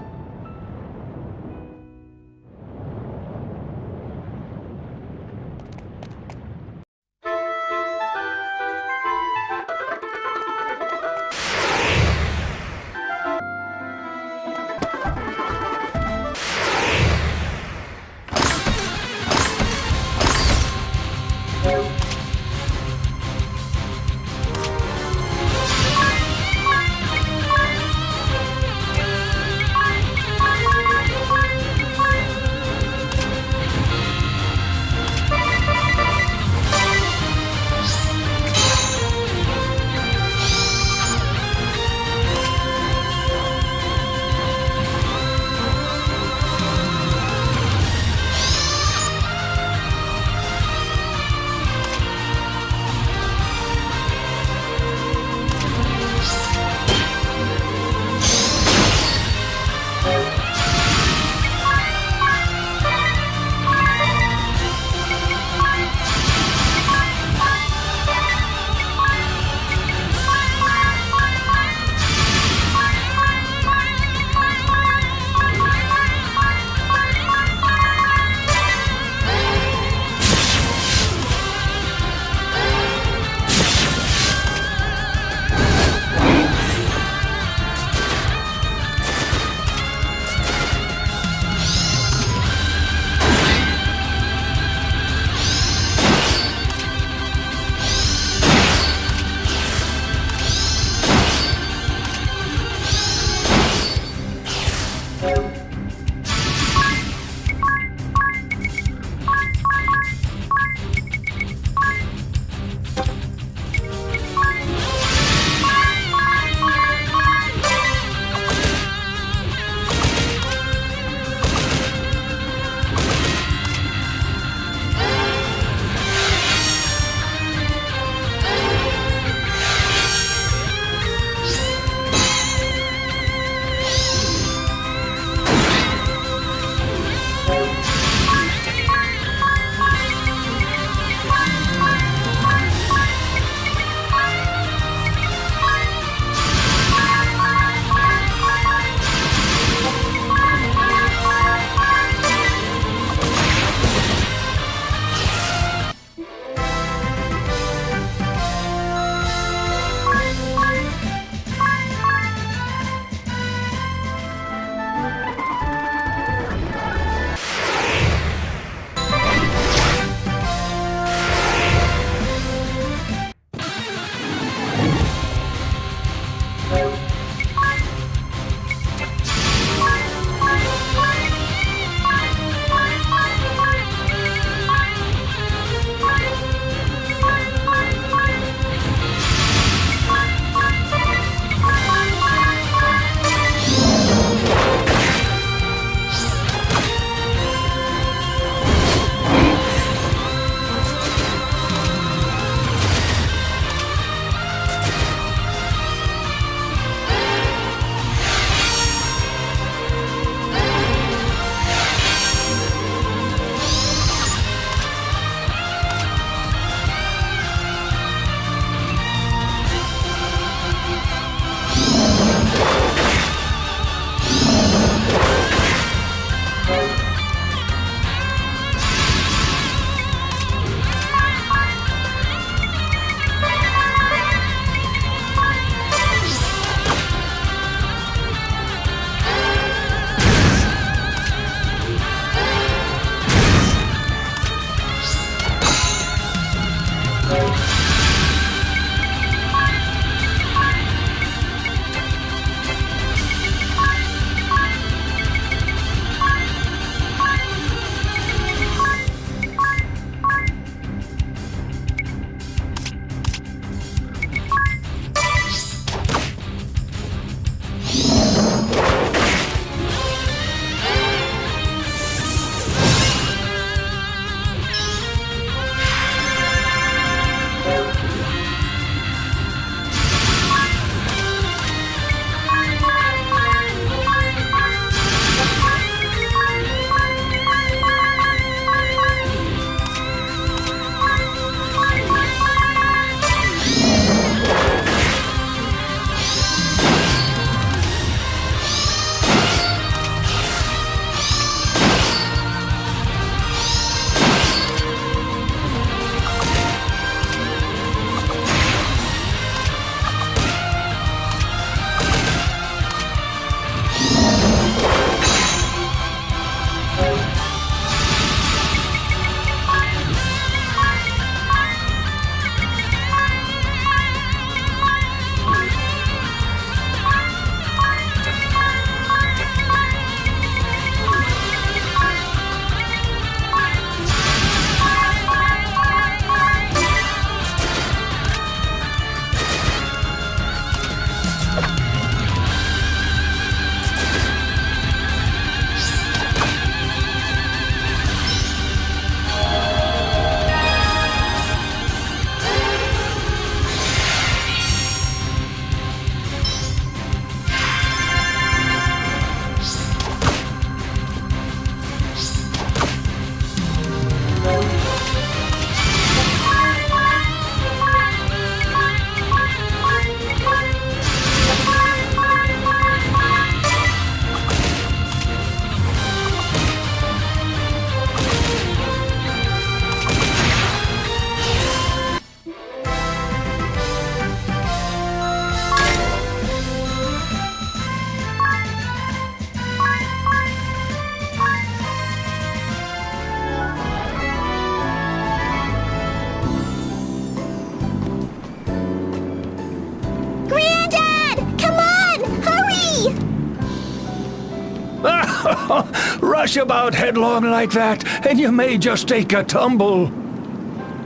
Rush about headlong like that, and you may just take a tumble.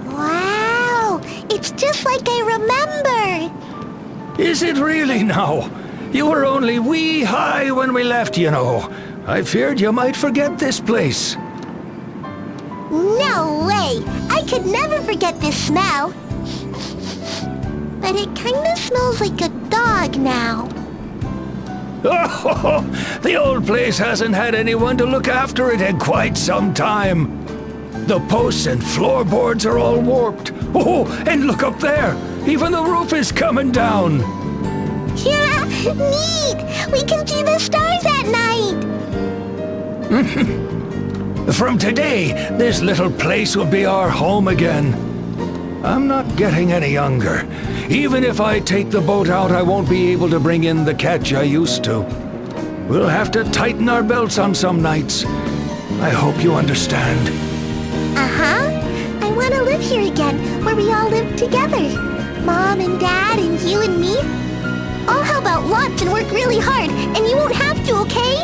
Wow, it's just like I remember. Is it really now? You were only wee high when we left, you know. I feared you might forget this place. No way! I could never forget this smell. But it kinda smells like a dog now. Oh, the old place hasn't had anyone to look after it in quite some time. The posts and floorboards are all warped. Oh, and look up there! Even the roof is coming down. Yeah, neat! We can see the stars at night! From today, this little place will be our home again. I'm not getting any younger. Even if I take the boat out, I won't be able to bring in the catch I used to. We'll have to tighten our belts on some nights. I hope you understand. Uh-huh. I want to live here again, where we all live together. Mom and Dad and you and me. I'll help out lots and work really hard, and you won't have to, okay?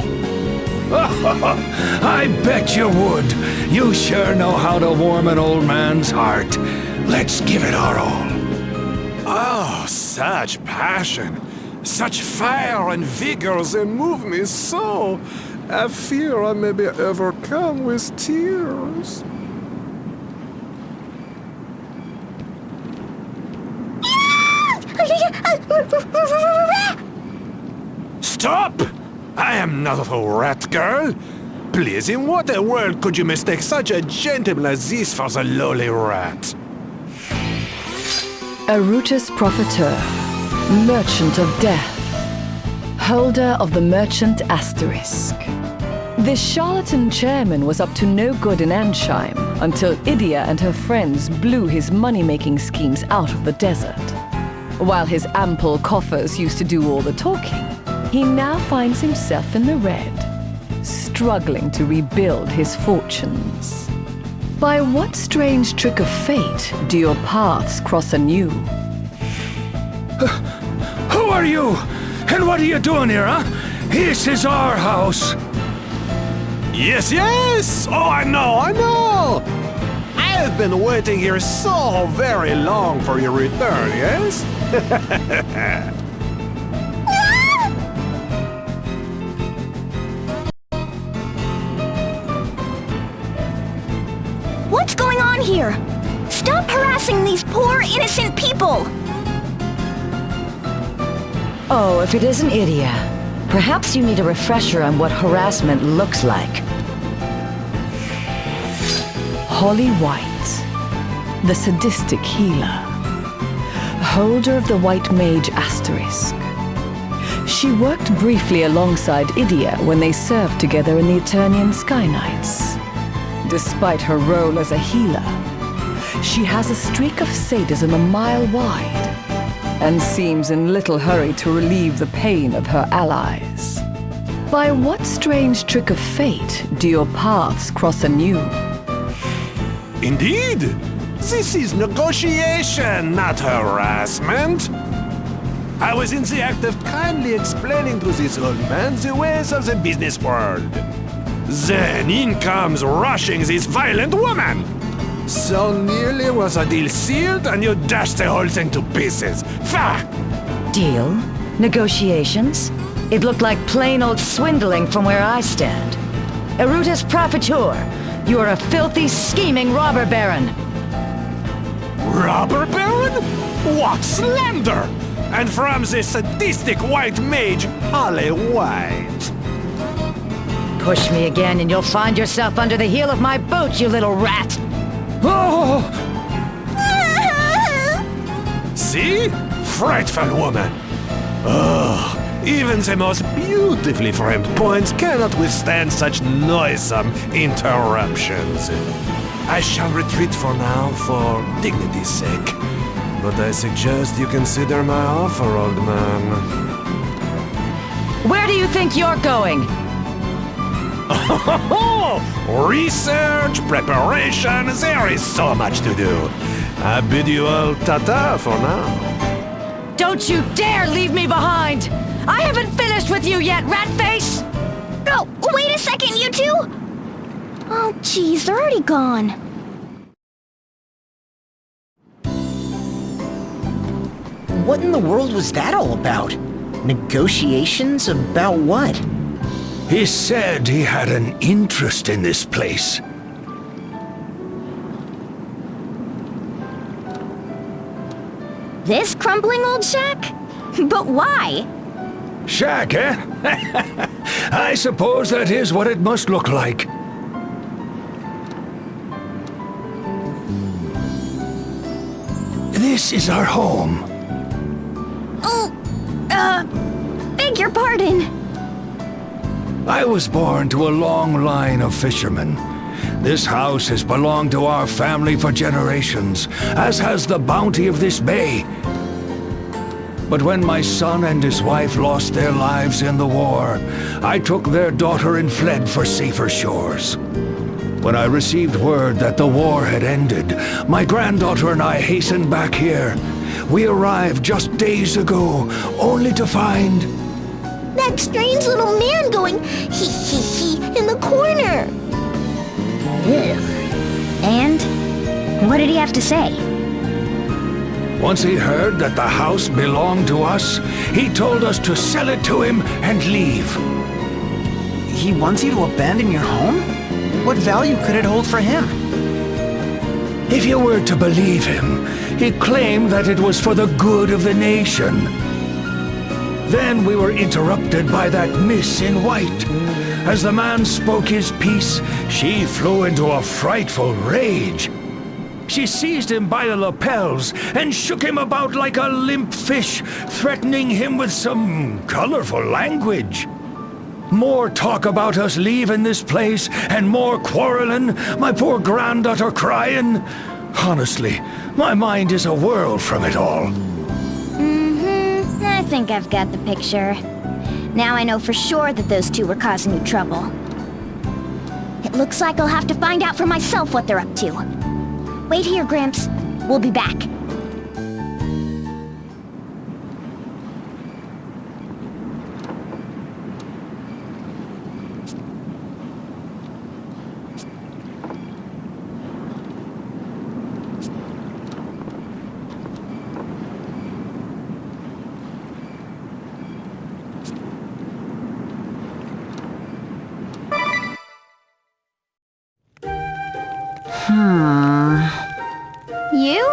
I bet you would. You sure know how to warm an old man's heart. Let's give it our all. Oh, such passion, such fire and vigor, they move me so. I fear I may be overcome with tears. Stop! I am not a rat girl. Please, in what world could you mistake such a gentleman as this for the lowly rat? Arutus Profiteur, Merchant of Death, holder of the Merchant Asterisk. This charlatan chairman was up to no good in Ancheim until Idia and her friends blew his money-making schemes out of the desert. While his ample coffers used to do all the talking, he now finds himself in the red, struggling to rebuild his fortunes. By what strange trick of fate do your paths cross anew? Who are you? And what are you doing here, huh? This is our house. Yes, yes! Oh, I know! I've been waiting here so very long for your return, yes? What's going on here? Stop harassing these poor, innocent people! Oh, if it isn't Idia, perhaps you need a refresher on what harassment looks like. Holly White, the sadistic healer, holder of the White Mage Asterisk. She worked briefly alongside Idia when they served together in the Eternian Sky Knights. Despite her role as a healer, she has a streak of sadism a mile wide and seems in little hurry to relieve the pain of her allies. By what strange trick of fate do your paths cross anew? Indeed! This is negotiation, not harassment. I was in the act of kindly explaining to this old man the ways of the business world. Then in comes rushing this violent woman. So nearly was a deal sealed and you dashed the whole thing to pieces. Fa! Deal? Negotiations? It looked like plain old swindling from where I stand. Arutus Profiteur, you are a filthy, scheming robber baron. Robber baron? What slander! And from this sadistic white mage, Holly White. Push me again and you'll find yourself under the heel of my boot, you little rat! Oh! See? Frightful woman. Ugh. Even the most beautifully framed points cannot withstand such noisome interruptions. I shall retreat for now, for dignity's sake. But I suggest you consider my offer, old man. Where do you think you're going? Research, preparation, there is so much to do. I bid you all ta-ta for now. Don't you dare leave me behind! I haven't finished with you yet, Ratface! Oh, wait a second, you two! Oh, geez, they're already gone. What in the world was that all about? Negotiations about what? He said he had an interest in this place. This crumbling old shack? But why? Shack, eh? I suppose that is what it must look like. This is our home. Oh, beg your pardon. I was born to a long line of fishermen. This house has belonged to our family for generations, as has the bounty of this bay. But when my son and his wife lost their lives in the war, I took their daughter and fled for safer shores. When I received word that the war had ended, my granddaughter and I hastened back here. We arrived just days ago, only to find... That strange little man going hee in the corner. Ugh. And? What did he have to say? Once he heard that the house belonged to us, he told us to sell it to him and leave. He wants you to abandon your home? What value could it hold for him? If you were to believe him, he claimed that it was for the good of the nation. Then we were interrupted by that miss in white. As the man spoke his piece, she flew into a frightful rage. She seized him by the lapels and shook him about like a limp fish, threatening him with some colorful language. More talk about us leaving this place, and more quarreling, my poor granddaughter crying. Honestly, my mind is a whirl from it all. I think I've got the picture. Now I know for sure that those two were causing you trouble. It looks like I'll have to find out for myself what they're up to. Wait here, Gramps. We'll be back. You?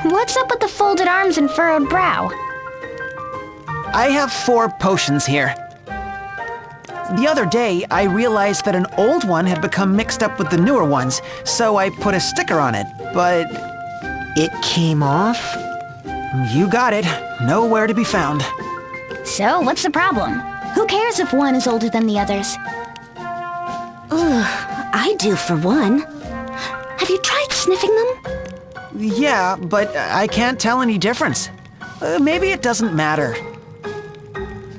What's up with the folded arms and furrowed brow? I have 4 potions here. The other day, I realized that an old one had become mixed up with the newer ones, so I put a sticker on it, but... It came off? You got it. Nowhere to be found. So, what's the problem? Who cares if one is older than the others? Ugh, I do for one. Have you tried sniffing them? Yeah, but I can't tell any difference. Maybe it doesn't matter.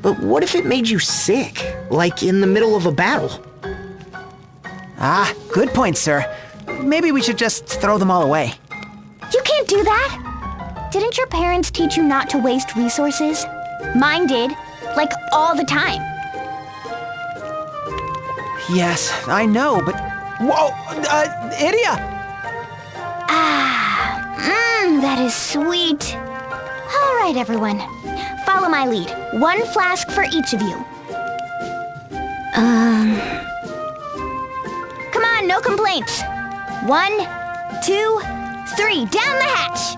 But what if it made you sick? Like in the middle of a battle? Ah, good point, sir. Maybe we should just throw them all away. You can't do that! Didn't your parents teach you not to waste resources? Mine did. Like, all the time. Yes, I know, but... Whoa! Idia! That is sweet. All right, everyone. Follow my lead. 1 flask for each of you. Come on, no complaints. 1, 2, 3, down the hatch.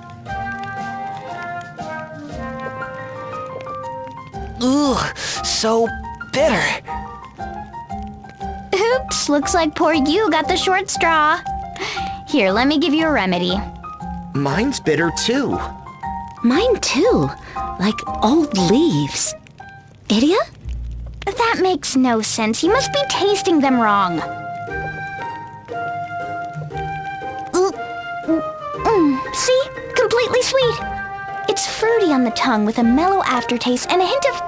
Ugh, so bitter. Oops, looks like poor you got the short straw. Here, let me give you a remedy. Mine's bitter too. Mine too. Like old leaves. Idia? That makes no sense. You must be tasting them wrong. See? Completely sweet. It's fruity on the tongue with a mellow aftertaste and a hint of...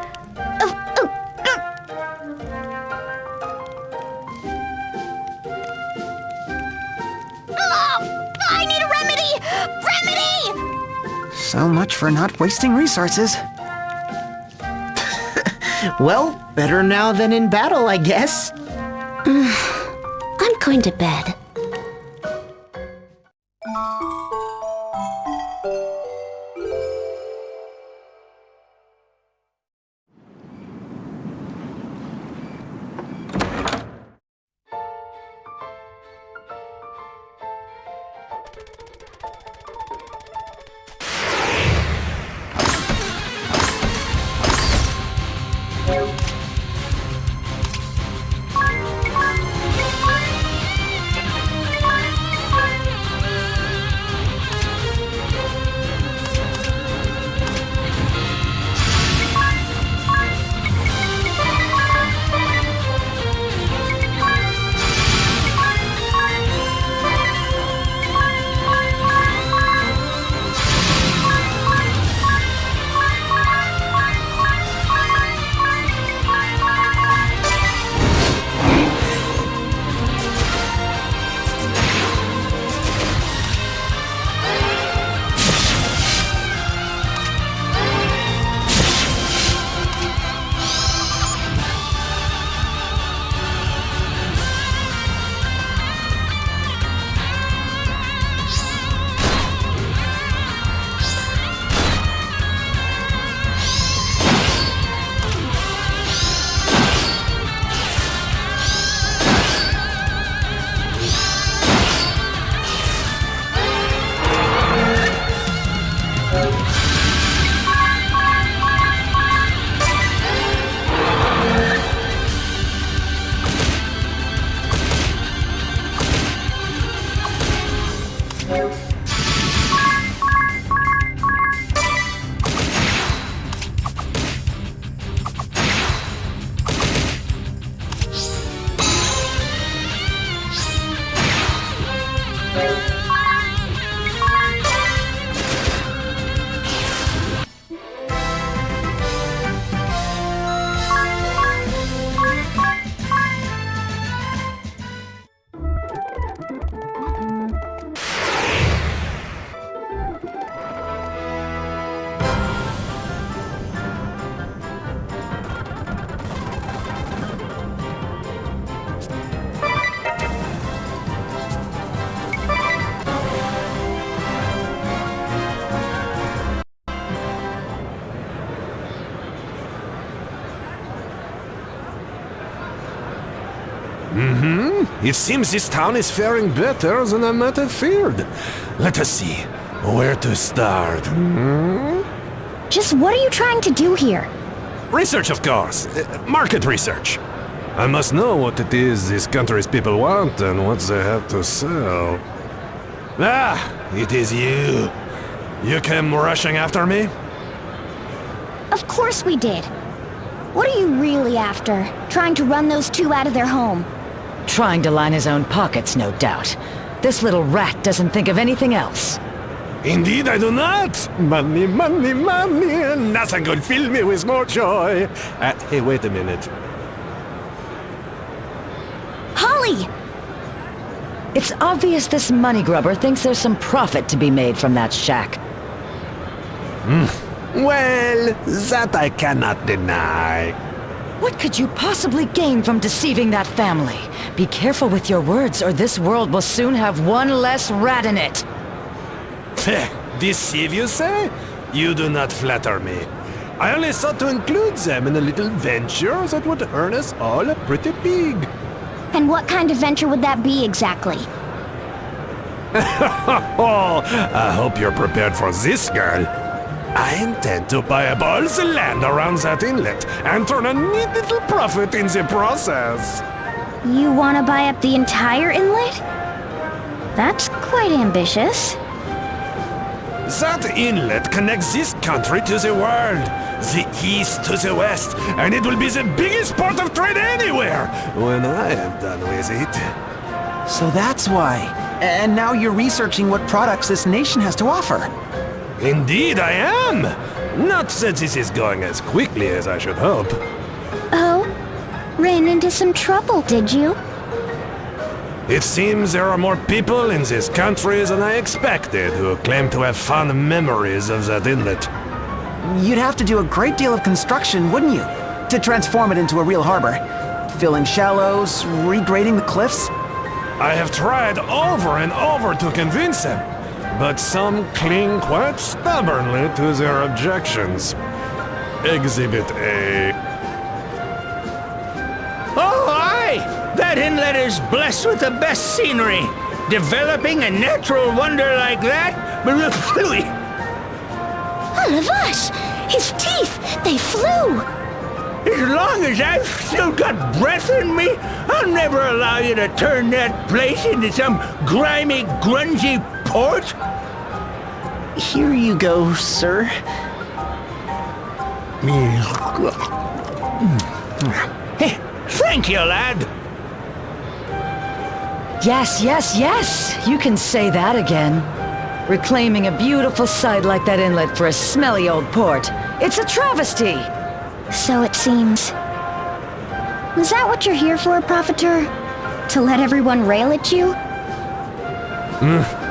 I need a remedy! Remedy! So much for not wasting resources. Well, better now than in battle, I guess. I'm going to bed. It seems this town is faring better than I might have feared. Let us see. Where to start? Just what are you trying to do here? Research, of course. Market research. I must know what it is this country's people want and what they have to sell. Ah, it is you. You came rushing after me? Of course we did. What are you really after? Trying to run those two out of their home? Trying to line his own pockets, no doubt. This little rat doesn't think of anything else. Indeed I do not! Money, money, money, and nothing could fill me with more joy. Hey, wait a minute. Holly! It's obvious this money grubber thinks there's some profit to be made from that shack. Well, that I cannot deny. What could you possibly gain from deceiving that family? Be careful with your words, or this world will soon have one less rat in it. Deceive, you say? You do not flatter me. I only sought to include them in a little venture that would earn us all a pretty pig. And what kind of venture would that be exactly? Oh, I hope you're prepared for this, girl. I intend to buy up all the land around that inlet and turn a neat little profit in the process. You want to buy up the entire inlet? That's quite ambitious. That inlet connects this country to the world, the east to the west, and it will be the biggest port of trade anywhere when I am done with it. So that's why. And now you're researching what products this nation has to offer. Indeed I am! Not that this is going as quickly as I should hope. Oh? Ran into some trouble, did you? It seems there are more people in this country than I expected who claim to have fond memories of that inlet. You'd have to do a great deal of construction, wouldn't you? to transform it into a real harbor. Filling shallows, regrading the cliffs. I have tried over and over to convince them, but some cling quite stubbornly to their objections. Exhibit A. Oh, aye! That inlet is blessed with the best scenery. Developing a natural wonder like that? Unavash! His teeth! They flew! As long as I've still got breath in me, I'll never allow you to turn that place into some grimy, grungy port. Here you go, sir. Hey, thank you, lad. Yes, yes, yes! You can say that again. Reclaiming a beautiful site like that inlet for a smelly old port. It's a travesty! So it seems. Is that what you're here for, Profiteur? To let everyone rail at you?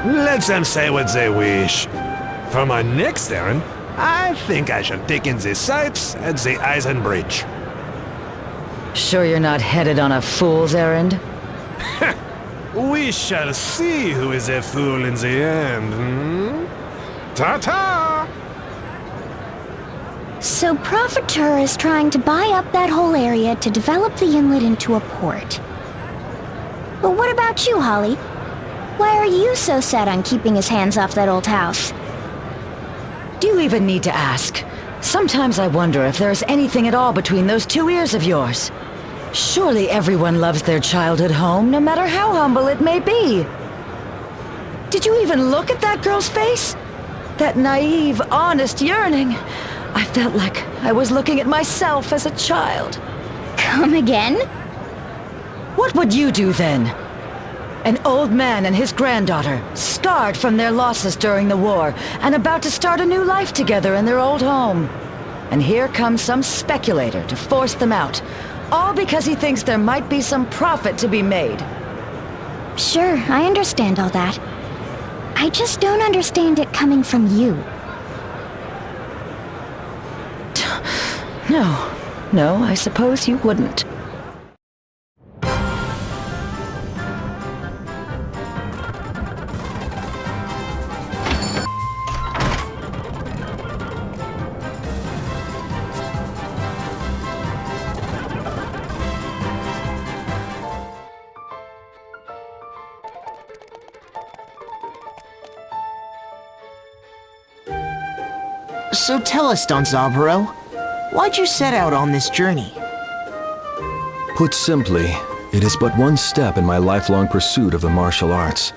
Let them say what they wish. For my next errand, I think I shall take in the sights at the Eisen Bridge. Sure you're not headed on a fool's errand? We shall see who is a fool in the end, Ta-ta! So Profiteur is trying to buy up that whole area to develop the inlet into a port. But what about you, Holly? Why are you so set on keeping his hands off that old house? Do you even need to ask? Sometimes I wonder if there's anything at all between those two ears of yours. Surely everyone loves their childhood home, no matter how humble it may be. Did you even look at that girl's face? That naive, honest yearning. I felt like I was looking at myself as a child. Come again? What would you do then? An old man and his granddaughter, scarred from their losses during the war, and about to start a new life together in their old home. And here comes some speculator to force them out, all because he thinks there might be some profit to be made. Sure, I understand all that. I just don't understand it coming from you. No, I suppose you wouldn't. So tell us, Don Zaburo, why'd you set out on this journey? Put simply, it is but one step in my lifelong pursuit of the martial arts.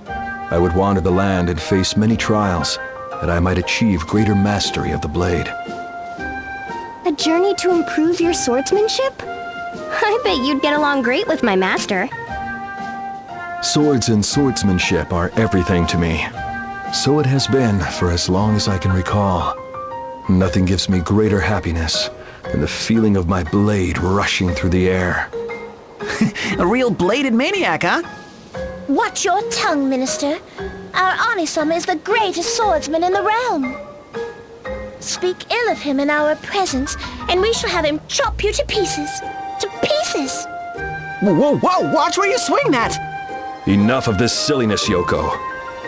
I would wander the land and face many trials, that I might achieve greater mastery of the blade. A journey to improve your swordsmanship? I bet you'd get along great with my master. Swords and swordsmanship are everything to me. So it has been for as long as I can recall. Nothing gives me greater happiness than the feeling of my blade rushing through the air. A real bladed maniac, huh? Watch your tongue, Minister. Our Onisama is the greatest swordsman in the realm. Speak ill of him in our presence, and we shall have him chop you to pieces. To pieces! Whoa, watch where you swing that! Enough of this silliness, Yoko.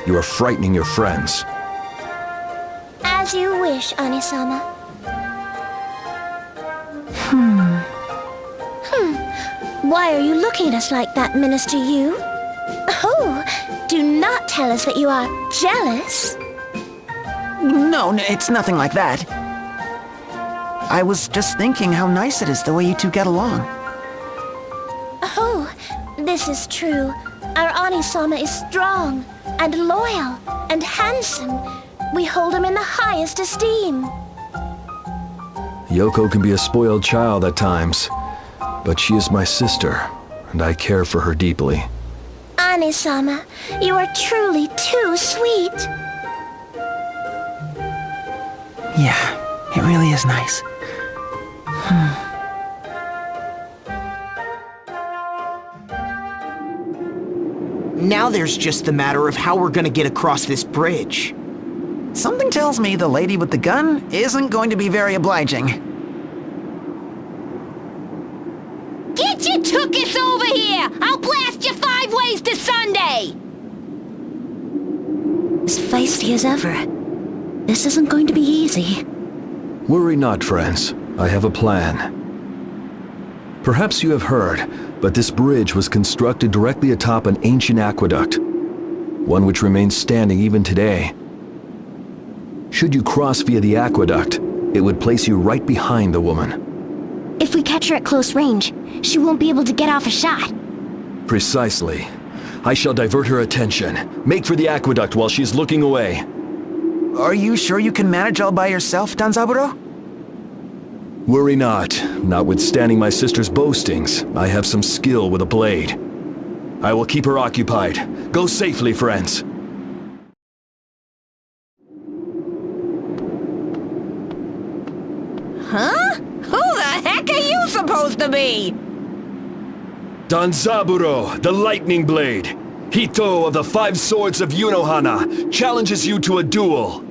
You are frightening your friends. As you wish, Onisama. Why are you looking at us like that, Minister Yu? Oh, do not tell us that you are jealous. No, it's nothing like that. I was just thinking how nice it is the way you two get along. Oh, this is true. Our Onisama is strong and loyal and handsome. We hold him in the highest esteem. Yoko can be a spoiled child at times, but she is my sister, and I care for her deeply. Onisama, you are truly too sweet. Yeah, it really is nice. Now there's just the matter of how we're gonna get across this bridge. Something tells me the lady with the gun isn't going to be very obliging. Appraise to Sunday! As feisty as ever. This isn't going to be easy. Worry not, friends. I have a plan. Perhaps you have heard, but this bridge was constructed directly atop an ancient aqueduct, one which remains standing even today. Should you cross via the aqueduct, it would place you right behind the woman. If we catch her at close range, she won't be able to get off a shot. Precisely. I shall divert her attention. Make for the aqueduct while she's looking away. Are you sure you can manage all by yourself, Danzaburo? Worry not. Notwithstanding my sister's boastings, I have some skill with a blade. I will keep her occupied. Go safely, friends. Huh? Who the heck are you supposed to be? Danzaburo, the Lightning Blade. Hito of the Five Swords of Yunohana challenges you to a duel.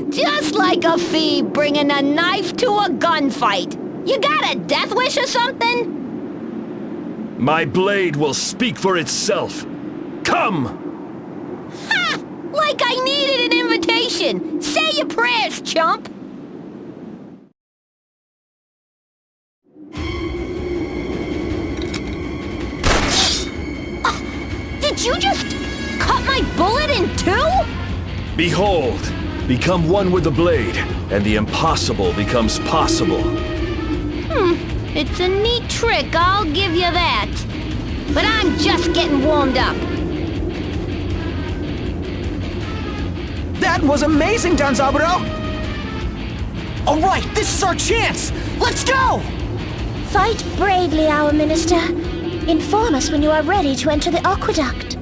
Just like a phoebe bringing a knife to a gunfight. You got a death wish or something? My blade will speak for itself. Come! Ha! Like I needed an invitation. Say your prayers, chump. Did you just cut my bullet in two? Behold, become one with the blade, and the impossible becomes possible. It's a neat trick, I'll give you that. But I'm just getting warmed up. That was amazing, Danzaburo! Alright, this is our chance! Let's go! Fight bravely, our minister. Inform us when you are ready to enter the aqueduct.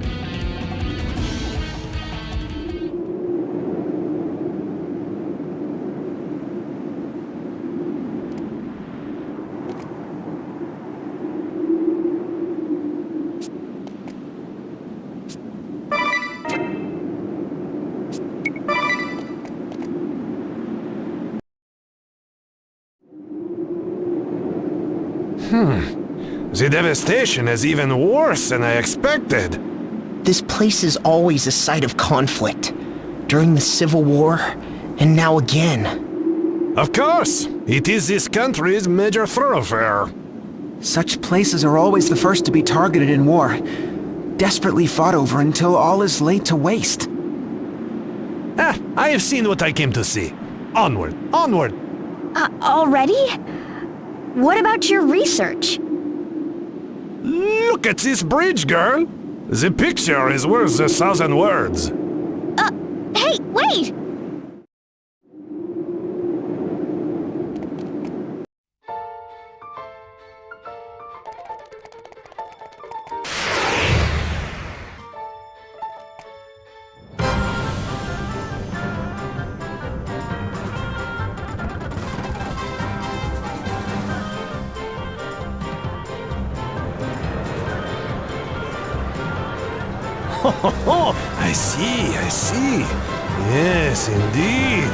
The devastation is even worse than I expected. This place is always a site of conflict. During the Civil War, and now again. Of course, it is this country's major thoroughfare. Such places are always the first to be targeted in war, desperately fought over until all is laid to waste. I have seen what I came to see. Onward, onward! Already? What about your research? Look at this bridge, girl! The picture is worth 1,000 words. Hey, wait! I see. Yes, indeed.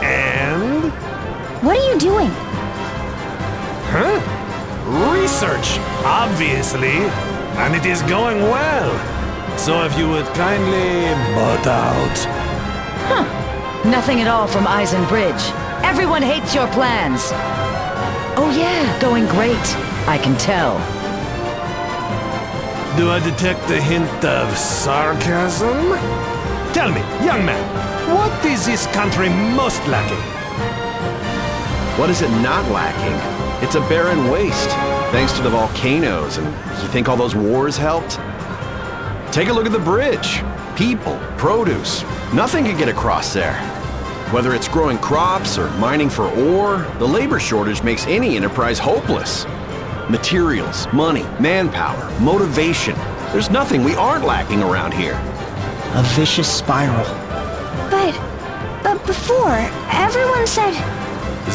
And? What are you doing? Huh? Research, obviously. And it is going well. So if you would kindly butt out. Nothing at all from Eisen Bridge. Everyone hates your plans. Oh yeah, going great. I can tell. Do I detect a hint of sarcasm? Tell me, young man, what is this country most lacking? What is it not lacking? It's a barren waste, thanks to the volcanoes, and you think all those wars helped? Take a look at the bridge. People, produce, nothing can get across there. Whether it's growing crops or mining for ore, the labor shortage makes any enterprise hopeless. Materials, money, manpower, motivation. There's nothing we aren't lacking around here. A vicious spiral. But before, everyone said...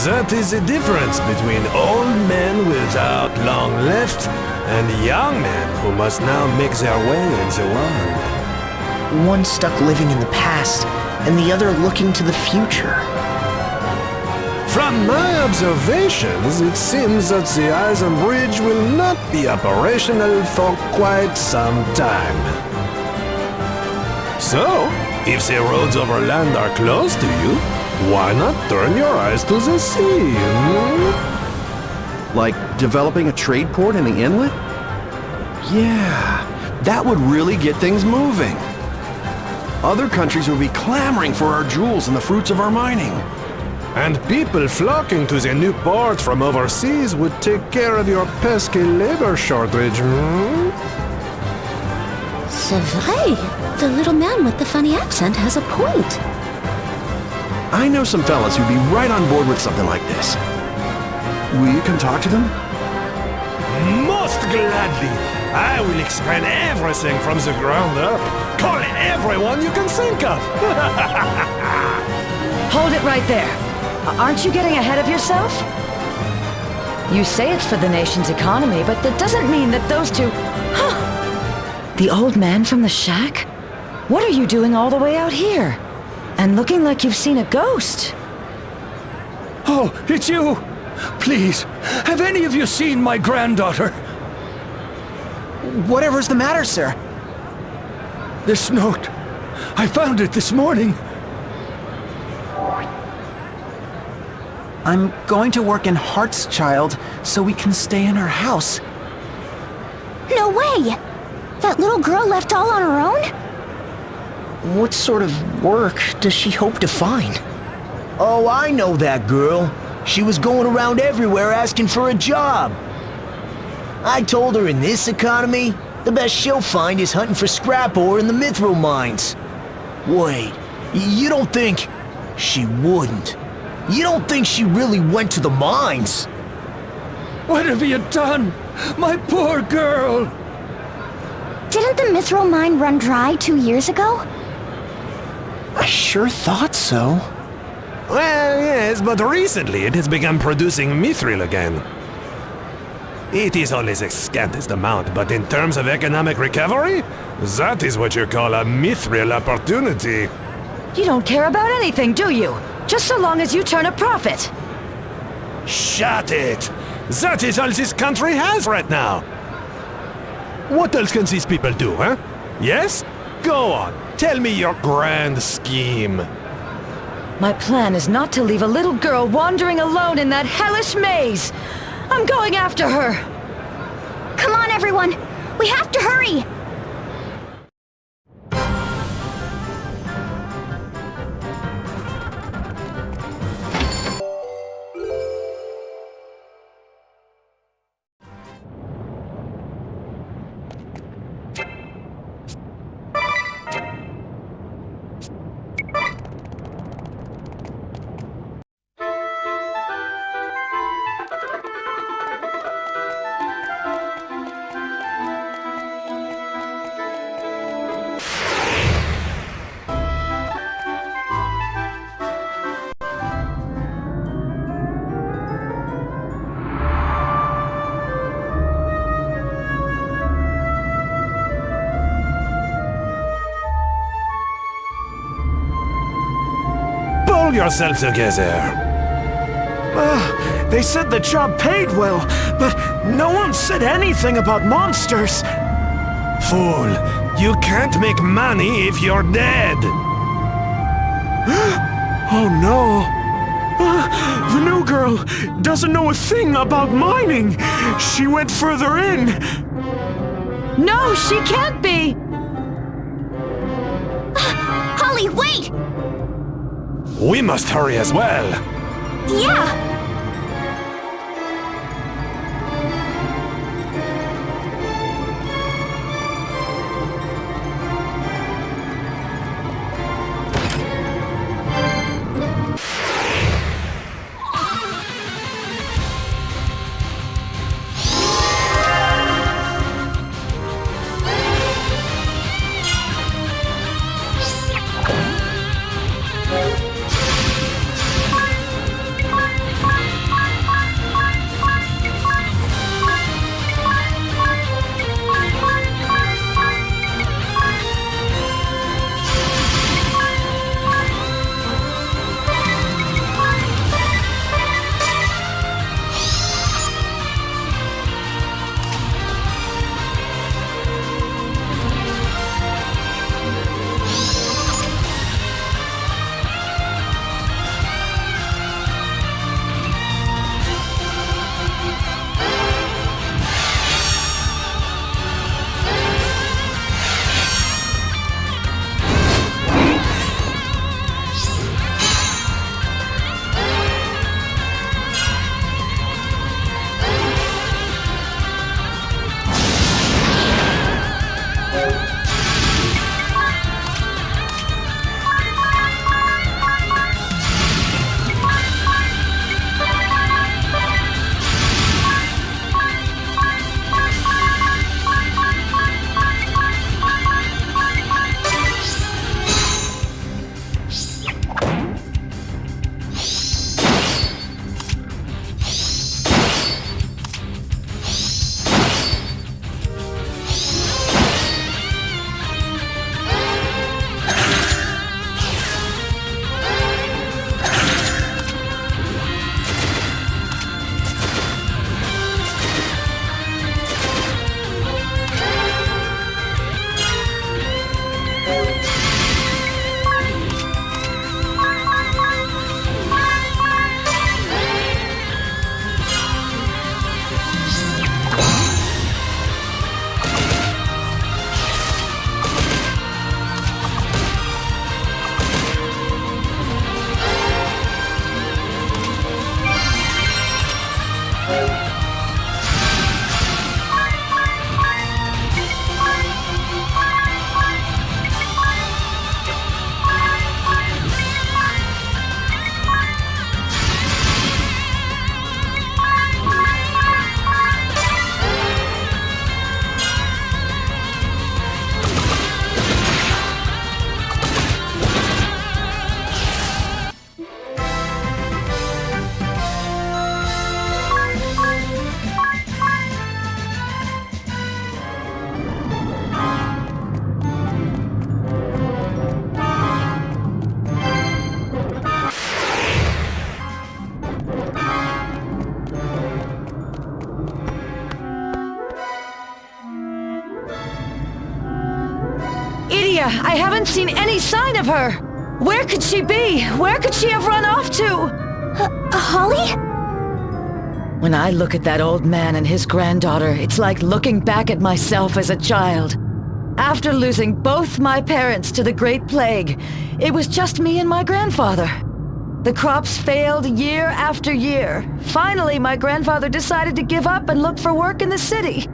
That is the difference between old men without long left and young men who must now make their way in the world. One stuck living in the past, and the other looking to the future. From my observations, it seems that the Eisen Bridge will not be operational for quite some time. So, if the roads over land are close to you, why not turn your eyes to the sea? Like developing a trade port in the inlet? Yeah, that would really get things moving. Other countries would be clamoring for our jewels and the fruits of our mining. And people flocking to the new port from overseas would take care of your pesky labor shortage, C'est vrai. The little man with the funny accent has a point. I know some fellas who'd be right on board with something like this. Will you come talk to them? Most gladly. I will expand everything from the ground up. Call everyone you can think of. Hold it right there. Aren't you getting ahead of yourself? You say it's for the nation's economy, but that doesn't mean that those two... The old man from the shack? What are you doing all the way out here? And looking like you've seen a ghost. Oh, it's you! Please, have any of you seen my granddaughter? Whatever's the matter, sir? This note. I found it this morning. I'm going to work in Hartschild so we can stay in our house. No way! That little girl left all on her own? What sort of work does she hope to find? Oh, I know that girl. She was going around everywhere asking for a job. I told her in this economy, the best she'll find is hunting for scrap ore in the Mythril Mines. Wait, you don't think... She wouldn't. You don't think she really went to the mines? What have you done? My poor girl! Didn't the Mythril mine run dry 2 years ago? I sure thought so. Well, yes, but recently it has begun producing mithril again. It is only the scantest amount, but in terms of economic recovery, that is what you call a mithril opportunity. You don't care about anything, do you? Just so long as you turn a profit. Shut it! That is all this country has right now. What else can these people do, huh? Yes? Go on, tell me your grand scheme. My plan is not to leave a little girl wandering alone in that hellish maze. I'm going after her. Come on, everyone! We have to hurry! Pull yourself together. They said the job paid well, but no one said anything about monsters. Fool, you can't make money if you're dead. Oh no. The new girl doesn't know a thing about mining. She went further in. No, she can't be! Holly, wait! We must hurry as well. Yeah! I haven't seen any sign of her. Where could she be? Where could she have run off to? Holly? When I look at that old man and his granddaughter, it's like looking back at myself as a child. After losing both my parents to the Great Plague, it was just me and my grandfather. The crops failed year after year. Finally, my grandfather decided to give up and look for work in the city.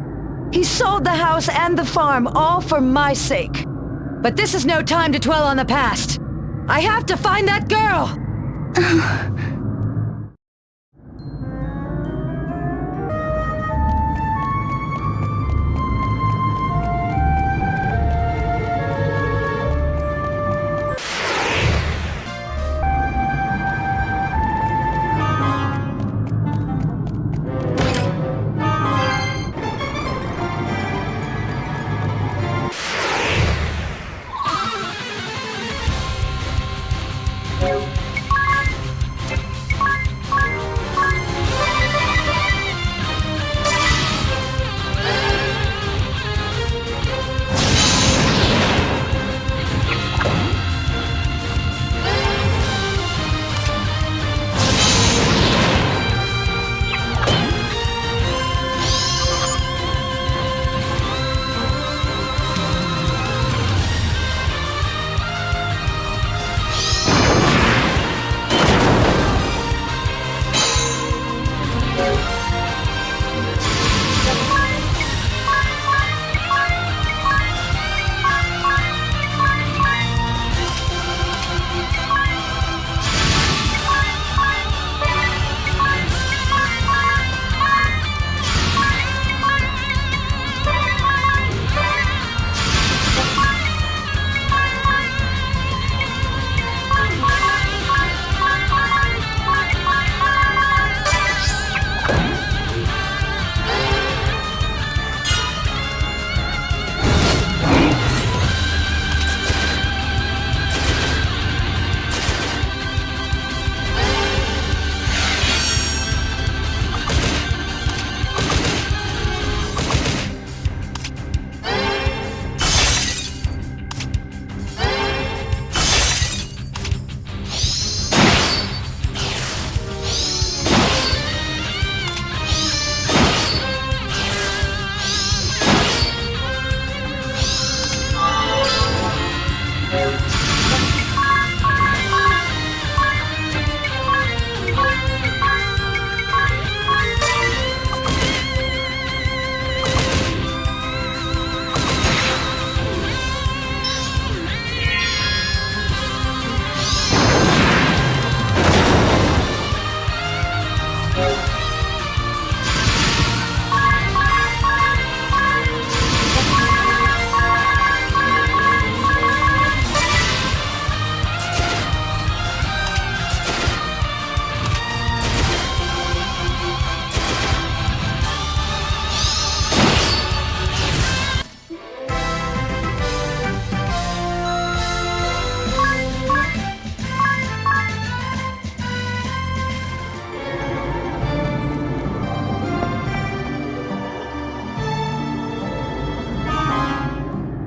He sold the house and the farm, all for my sake. But this is no time to dwell on the past. I have to find that girl!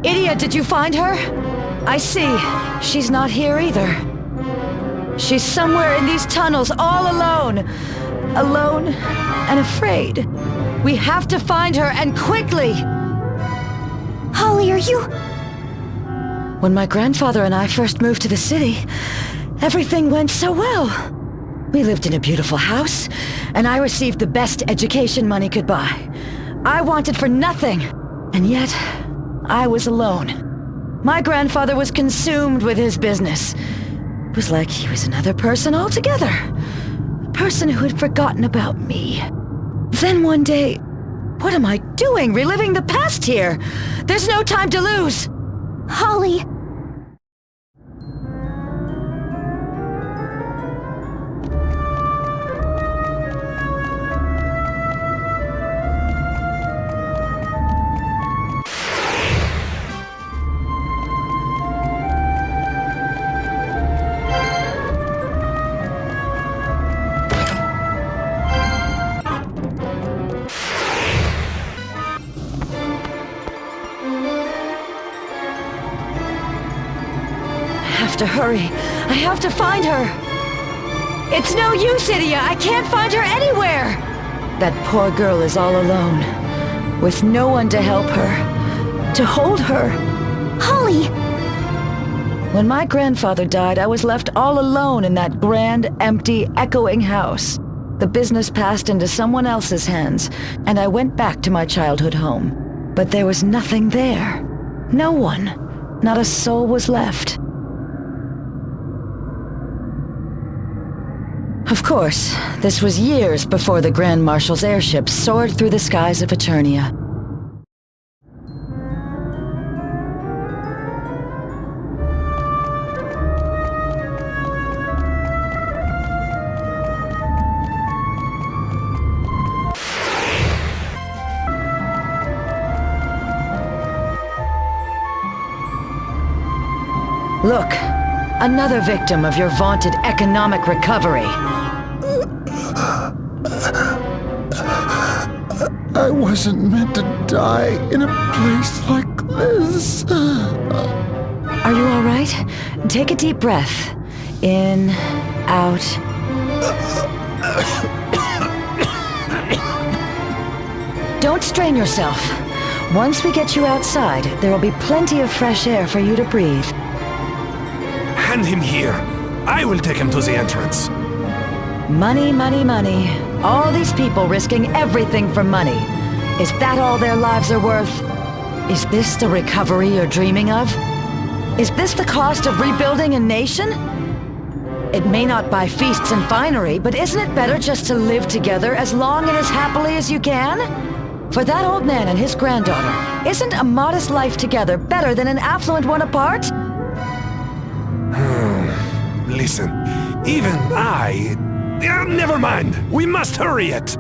Idiot, did you find her? I see. She's not here either. She's somewhere in these tunnels, all alone. Alone and afraid. We have to find her, and quickly! Holly, are you... When my grandfather and I first moved to the city, everything went so well. We lived in a beautiful house, and I received the best education money could buy. I wanted for nothing, and yet I was alone. My grandfather was consumed with his business. It was like he was another person altogether. A person who had forgotten about me. Then one day, what am I doing, reliving the past here? There's no time to lose! Holly... have to hurry. I have to find her. It's no use, Idia. I can't find her anywhere. That poor girl is all alone, with no one to help her, to hold her. Holly! When my grandfather died, I was left all alone in that grand, empty, echoing house. The business passed into someone else's hands, and I went back to my childhood home. But there was nothing there. No one. Not a soul was left. Of course, this was years before the Grand Marshal's airship soared through the skies of Eternia. Look, another victim of your vaunted economic recovery. I wasn't meant to die in a place like this. Are you all right? Take a deep breath. In, out. Don't strain yourself. Once we get you outside, there will be plenty of fresh air for you to breathe. Hand him here. I will take him to the entrance. Money, money, money. All these people risking everything for money. Is that all their lives are worth? Is this the recovery you're dreaming of? Is this the cost of rebuilding a nation? It may not buy feasts and finery, but isn't it better just to live together as long and as happily as you can? For that old man and his granddaughter, isn't a modest life together better than an affluent one apart? Listen, even I... never mind. We must hurry it.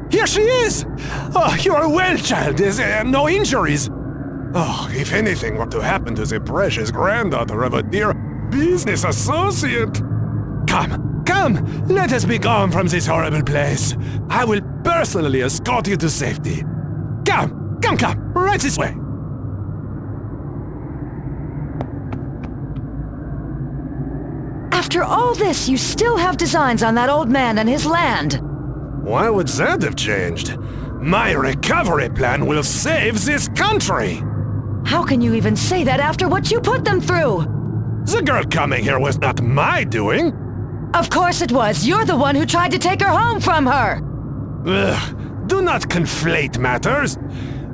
Here she is! Oh, you are well, child. Is there no injuries? Oh, if anything were to happen to the precious granddaughter of a dear business associate. Come, let us be gone from this horrible place. I will personally escort you to safety. Come, right this way. After all this, you still have designs on that old man and his land. Why would that have changed? My recovery plan will save this country! How can you even say that after what you put them through? The girl coming here was not my doing. Of course it was. You're the one who tried to take her home from her. Ugh, do not conflate matters.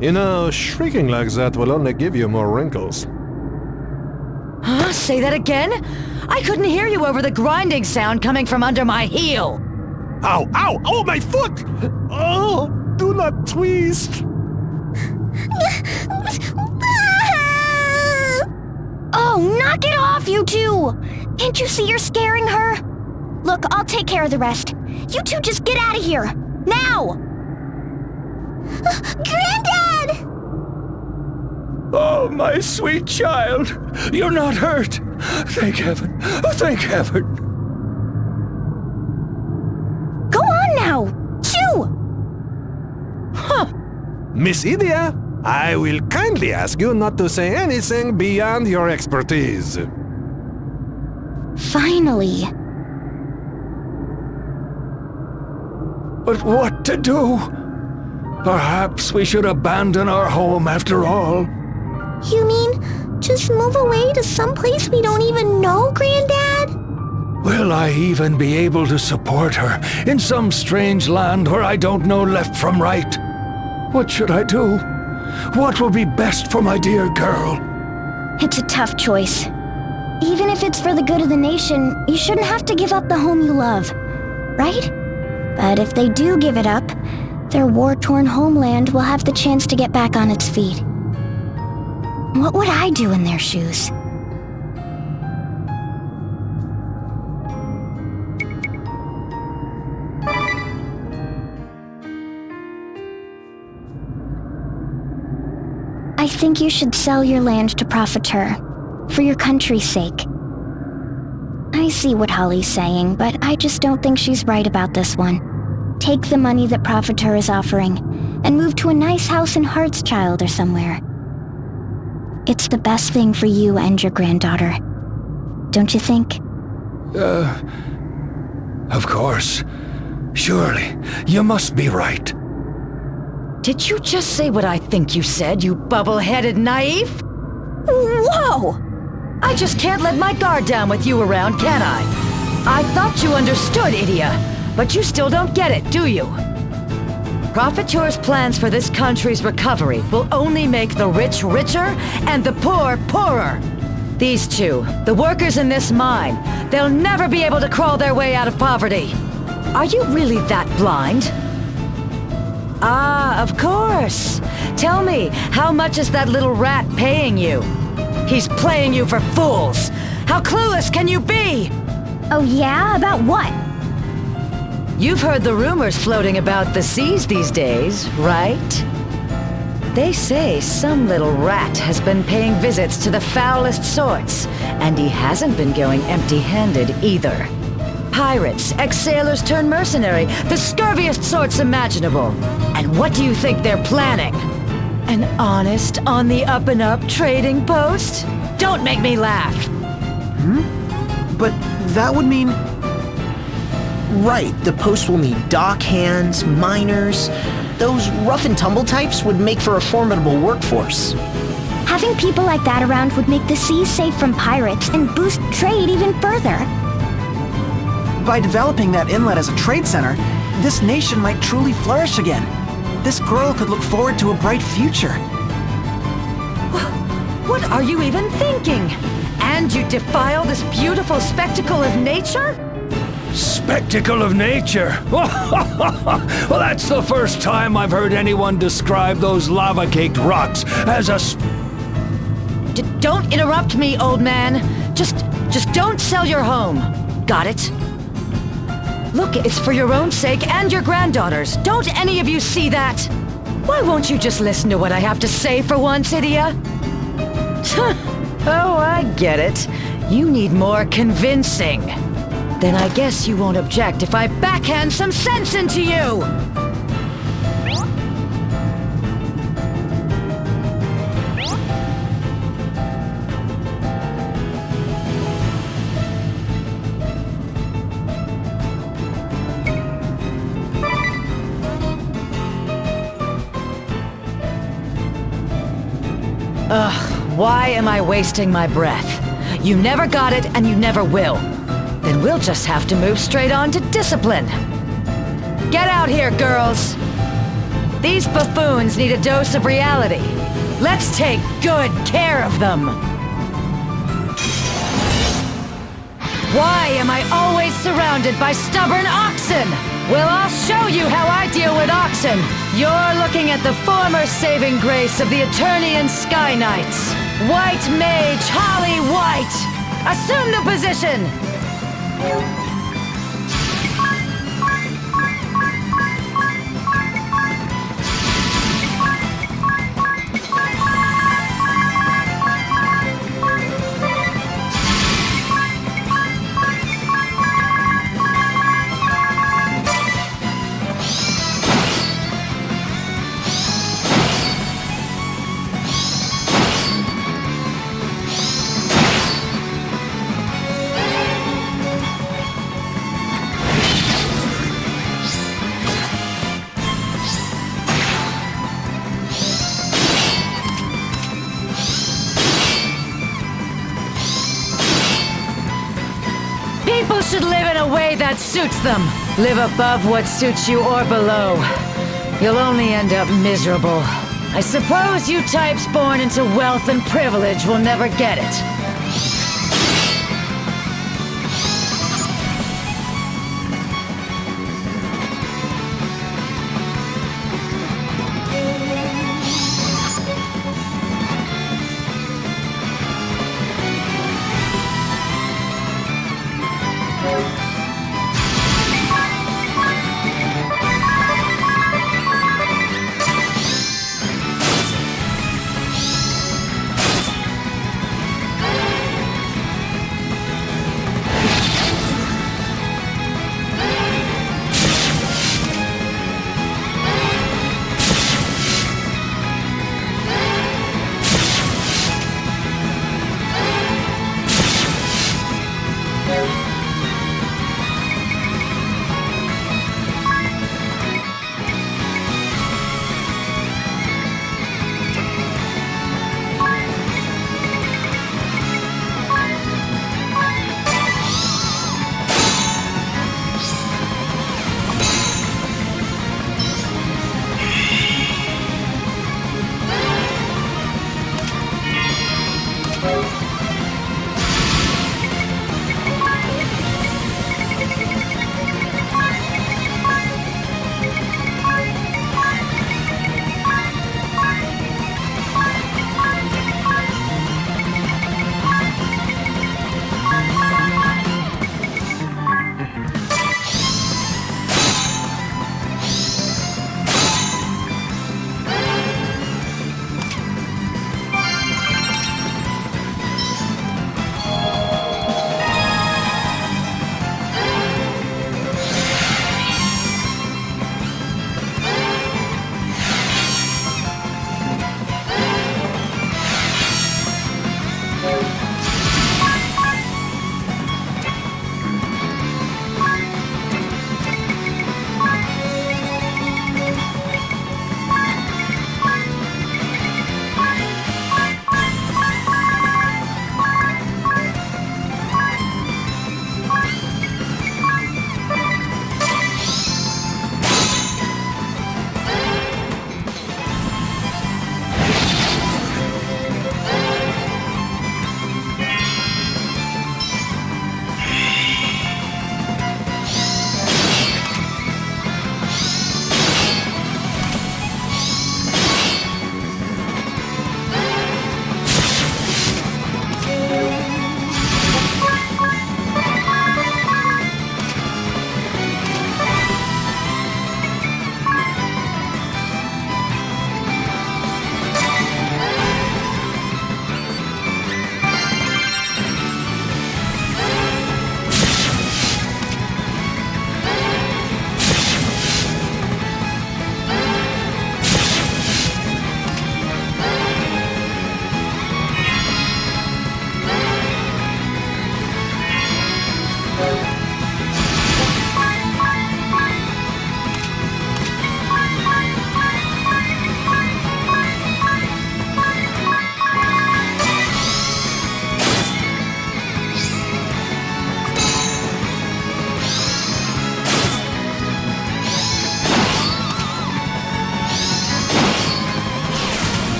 You know, shrieking like that will only give you more wrinkles. Huh? Say that again? I couldn't hear you over the grinding sound coming from under my heel. Ow! Oh, my foot! Oh, do not twist! Oh, knock it off, you two! Can't you see you're scaring her? Look, I'll take care of the rest. You two just get out of here! Now! Granddad! Oh, my sweet child! You're not hurt! Thank heaven! Thank heaven! Go on now! Shoo! Huh! Miss Idia, I will kindly ask you not to say anything beyond your expertise. Finally. But what to do? Perhaps we should abandon our home after all. You mean, just move away to some place we don't even know, Granddad? Will I even be able to support her in some strange land where I don't know left from right? What should I do? What will be best for my dear girl? It's a tough choice. Even if it's for the good of the nation, you shouldn't have to give up the home you love, right? But if they do give it up, their war-torn homeland will have the chance to get back on its feet. What would I do in their shoes? I think you should sell your land to Profiteur, for your country's sake. I see what Holly's saying, but I just don't think she's right about this one. Take the money that Profiteur is offering, and move to a nice house in Hartschild or somewhere. It's the best thing for you and your granddaughter. Don't you think? Of course. Surely, you must be right. Did you just say what I think you said, you bubble-headed naive? Whoa! I just can't let my guard down with you around, can I? I thought you understood, Idia, but you still don't get it, do you? Profiteur's plans for this country's recovery will only make the rich richer and the poor poorer. These two, the workers in this mine, they'll never be able to crawl their way out of poverty. Are you really that blind? Ah, of course. Tell me, how much is that little rat paying you? He's playing you for fools. How clueless can you be? Oh yeah? About what? You've heard the rumors floating about the seas these days, right? They say some little rat has been paying visits to the foulest sorts, and he hasn't been going empty-handed either. Pirates, ex-sailors turned mercenary, the scurviest sorts imaginable. And what do you think they're planning? An honest, on-the-up-and-up trading post? Don't make me laugh! But that would mean... Right, the post will need dock hands, miners... Those rough-and-tumble types would make for a formidable workforce. Having people like that around would make the seas safe from pirates and boost trade even further. By developing that inlet as a trade center, this nation might truly flourish again. This girl could look forward to a bright future. What are you even thinking? And you defile this beautiful spectacle of nature? Spectacle of nature? Well, that's the first time I've heard anyone describe those lava-caked rocks as a Don't interrupt me, old man. Just don't sell your home. Got it? Look, it's for your own sake and your granddaughter's. Don't any of you see that? Why won't you just listen to what I have to say for once, Idia? Oh, I get it. You need more convincing. Then I guess you won't object if I backhand some sense into you! Ugh, why am I wasting my breath? You never got it and you never will. Then we'll just have to move straight on to discipline. Get out here, girls! These buffoons need a dose of reality. Let's take good care of them! Why am I always surrounded by stubborn oxen? Well, I'll show you how I deal with oxen. You're looking at the former saving grace of the Eternian Sky Knights. White Mage Holly White! Assume the position! People should live in a way that suits them. Live above what suits you or below. You'll only end up miserable. I suppose you types born into wealth and privilege will never get it.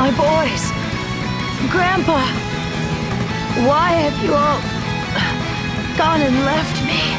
My boys! Grandpa! Why have you all gone and left me?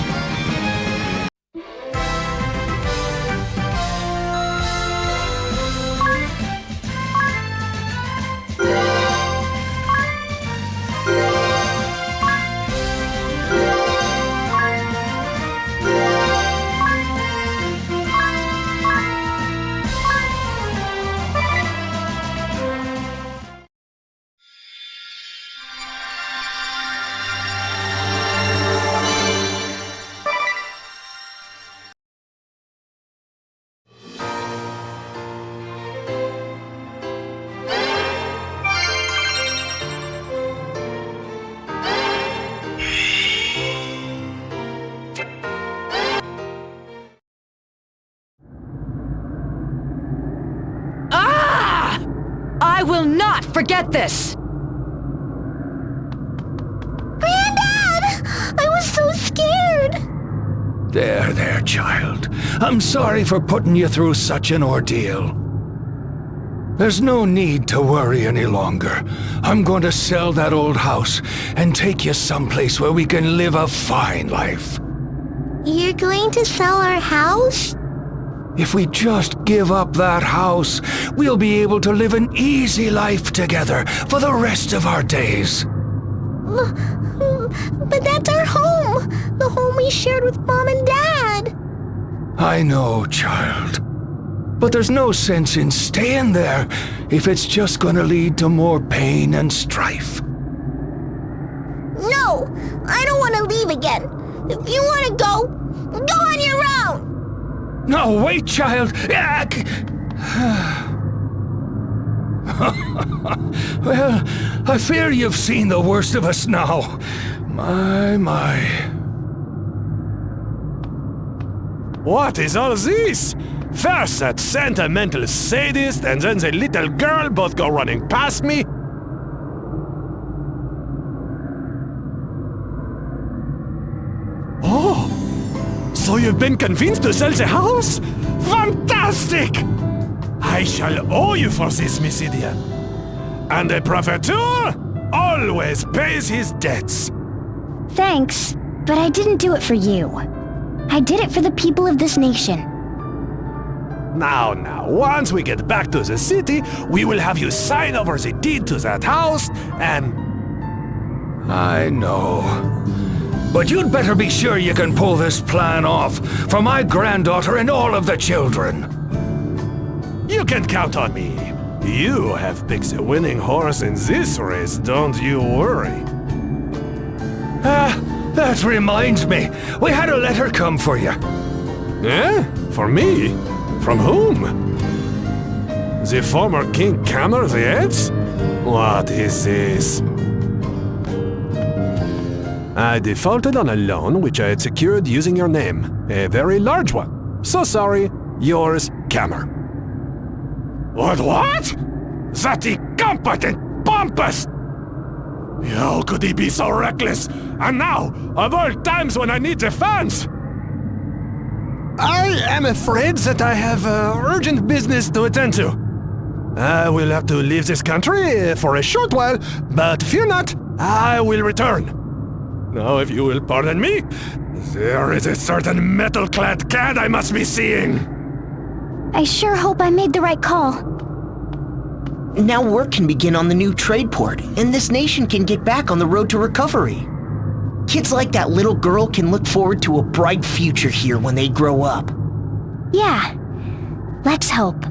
I will not forget this! Granddad! I was so scared! There, child. I'm sorry for putting you through such an ordeal. There's no need to worry any longer. I'm going to sell that old house and take you someplace where we can live a fine life. You're going to sell our house? If we just give up that house, we'll be able to live an easy life together for the rest of our days. But that's our home! The home we shared with Mom and Dad! I know, child. But there's no sense in staying there if it's just gonna lead to more pain and strife. No! I don't want to leave again! If you want to go on your own! No, wait, child! Well, I fear you've seen the worst of us now. My. What is all this? First that sentimental sadist and then the little girl both go running past me. Oh! So you've been convinced to sell the house? Fantastic! I shall owe you for this, Miss Idia. And a profiteur always pays his debts. Thanks, but I didn't do it for you. I did it for the people of this nation. Now, once we get back to the city, we will have you sign over the deed to that house, and... I know. But you'd better be sure you can pull this plan off for my granddaughter and all of the children. You can count on me. You have picked the winning horse in this race, don't you worry. That reminds me. We had a letter come for you. Eh? For me? From whom? The former King Kammer the Eighth? What is this? I defaulted on a loan which I had secured using your name. A very large one. So sorry, yours, Kammer. What? That incompetent pompous! How could he be so reckless? And now, of all times when I need the funds! I am afraid that I have urgent business to attend to. I will have to leave this country for a short while, but fear not, I will return. Now, if you will pardon me, there is a certain metal-clad cad I must be seeing. I sure hope I made the right call. Now work can begin on the new trade port, and this nation can get back on the road to recovery. Kids like that little girl can look forward to a bright future here when they grow up. Yeah, let's hope.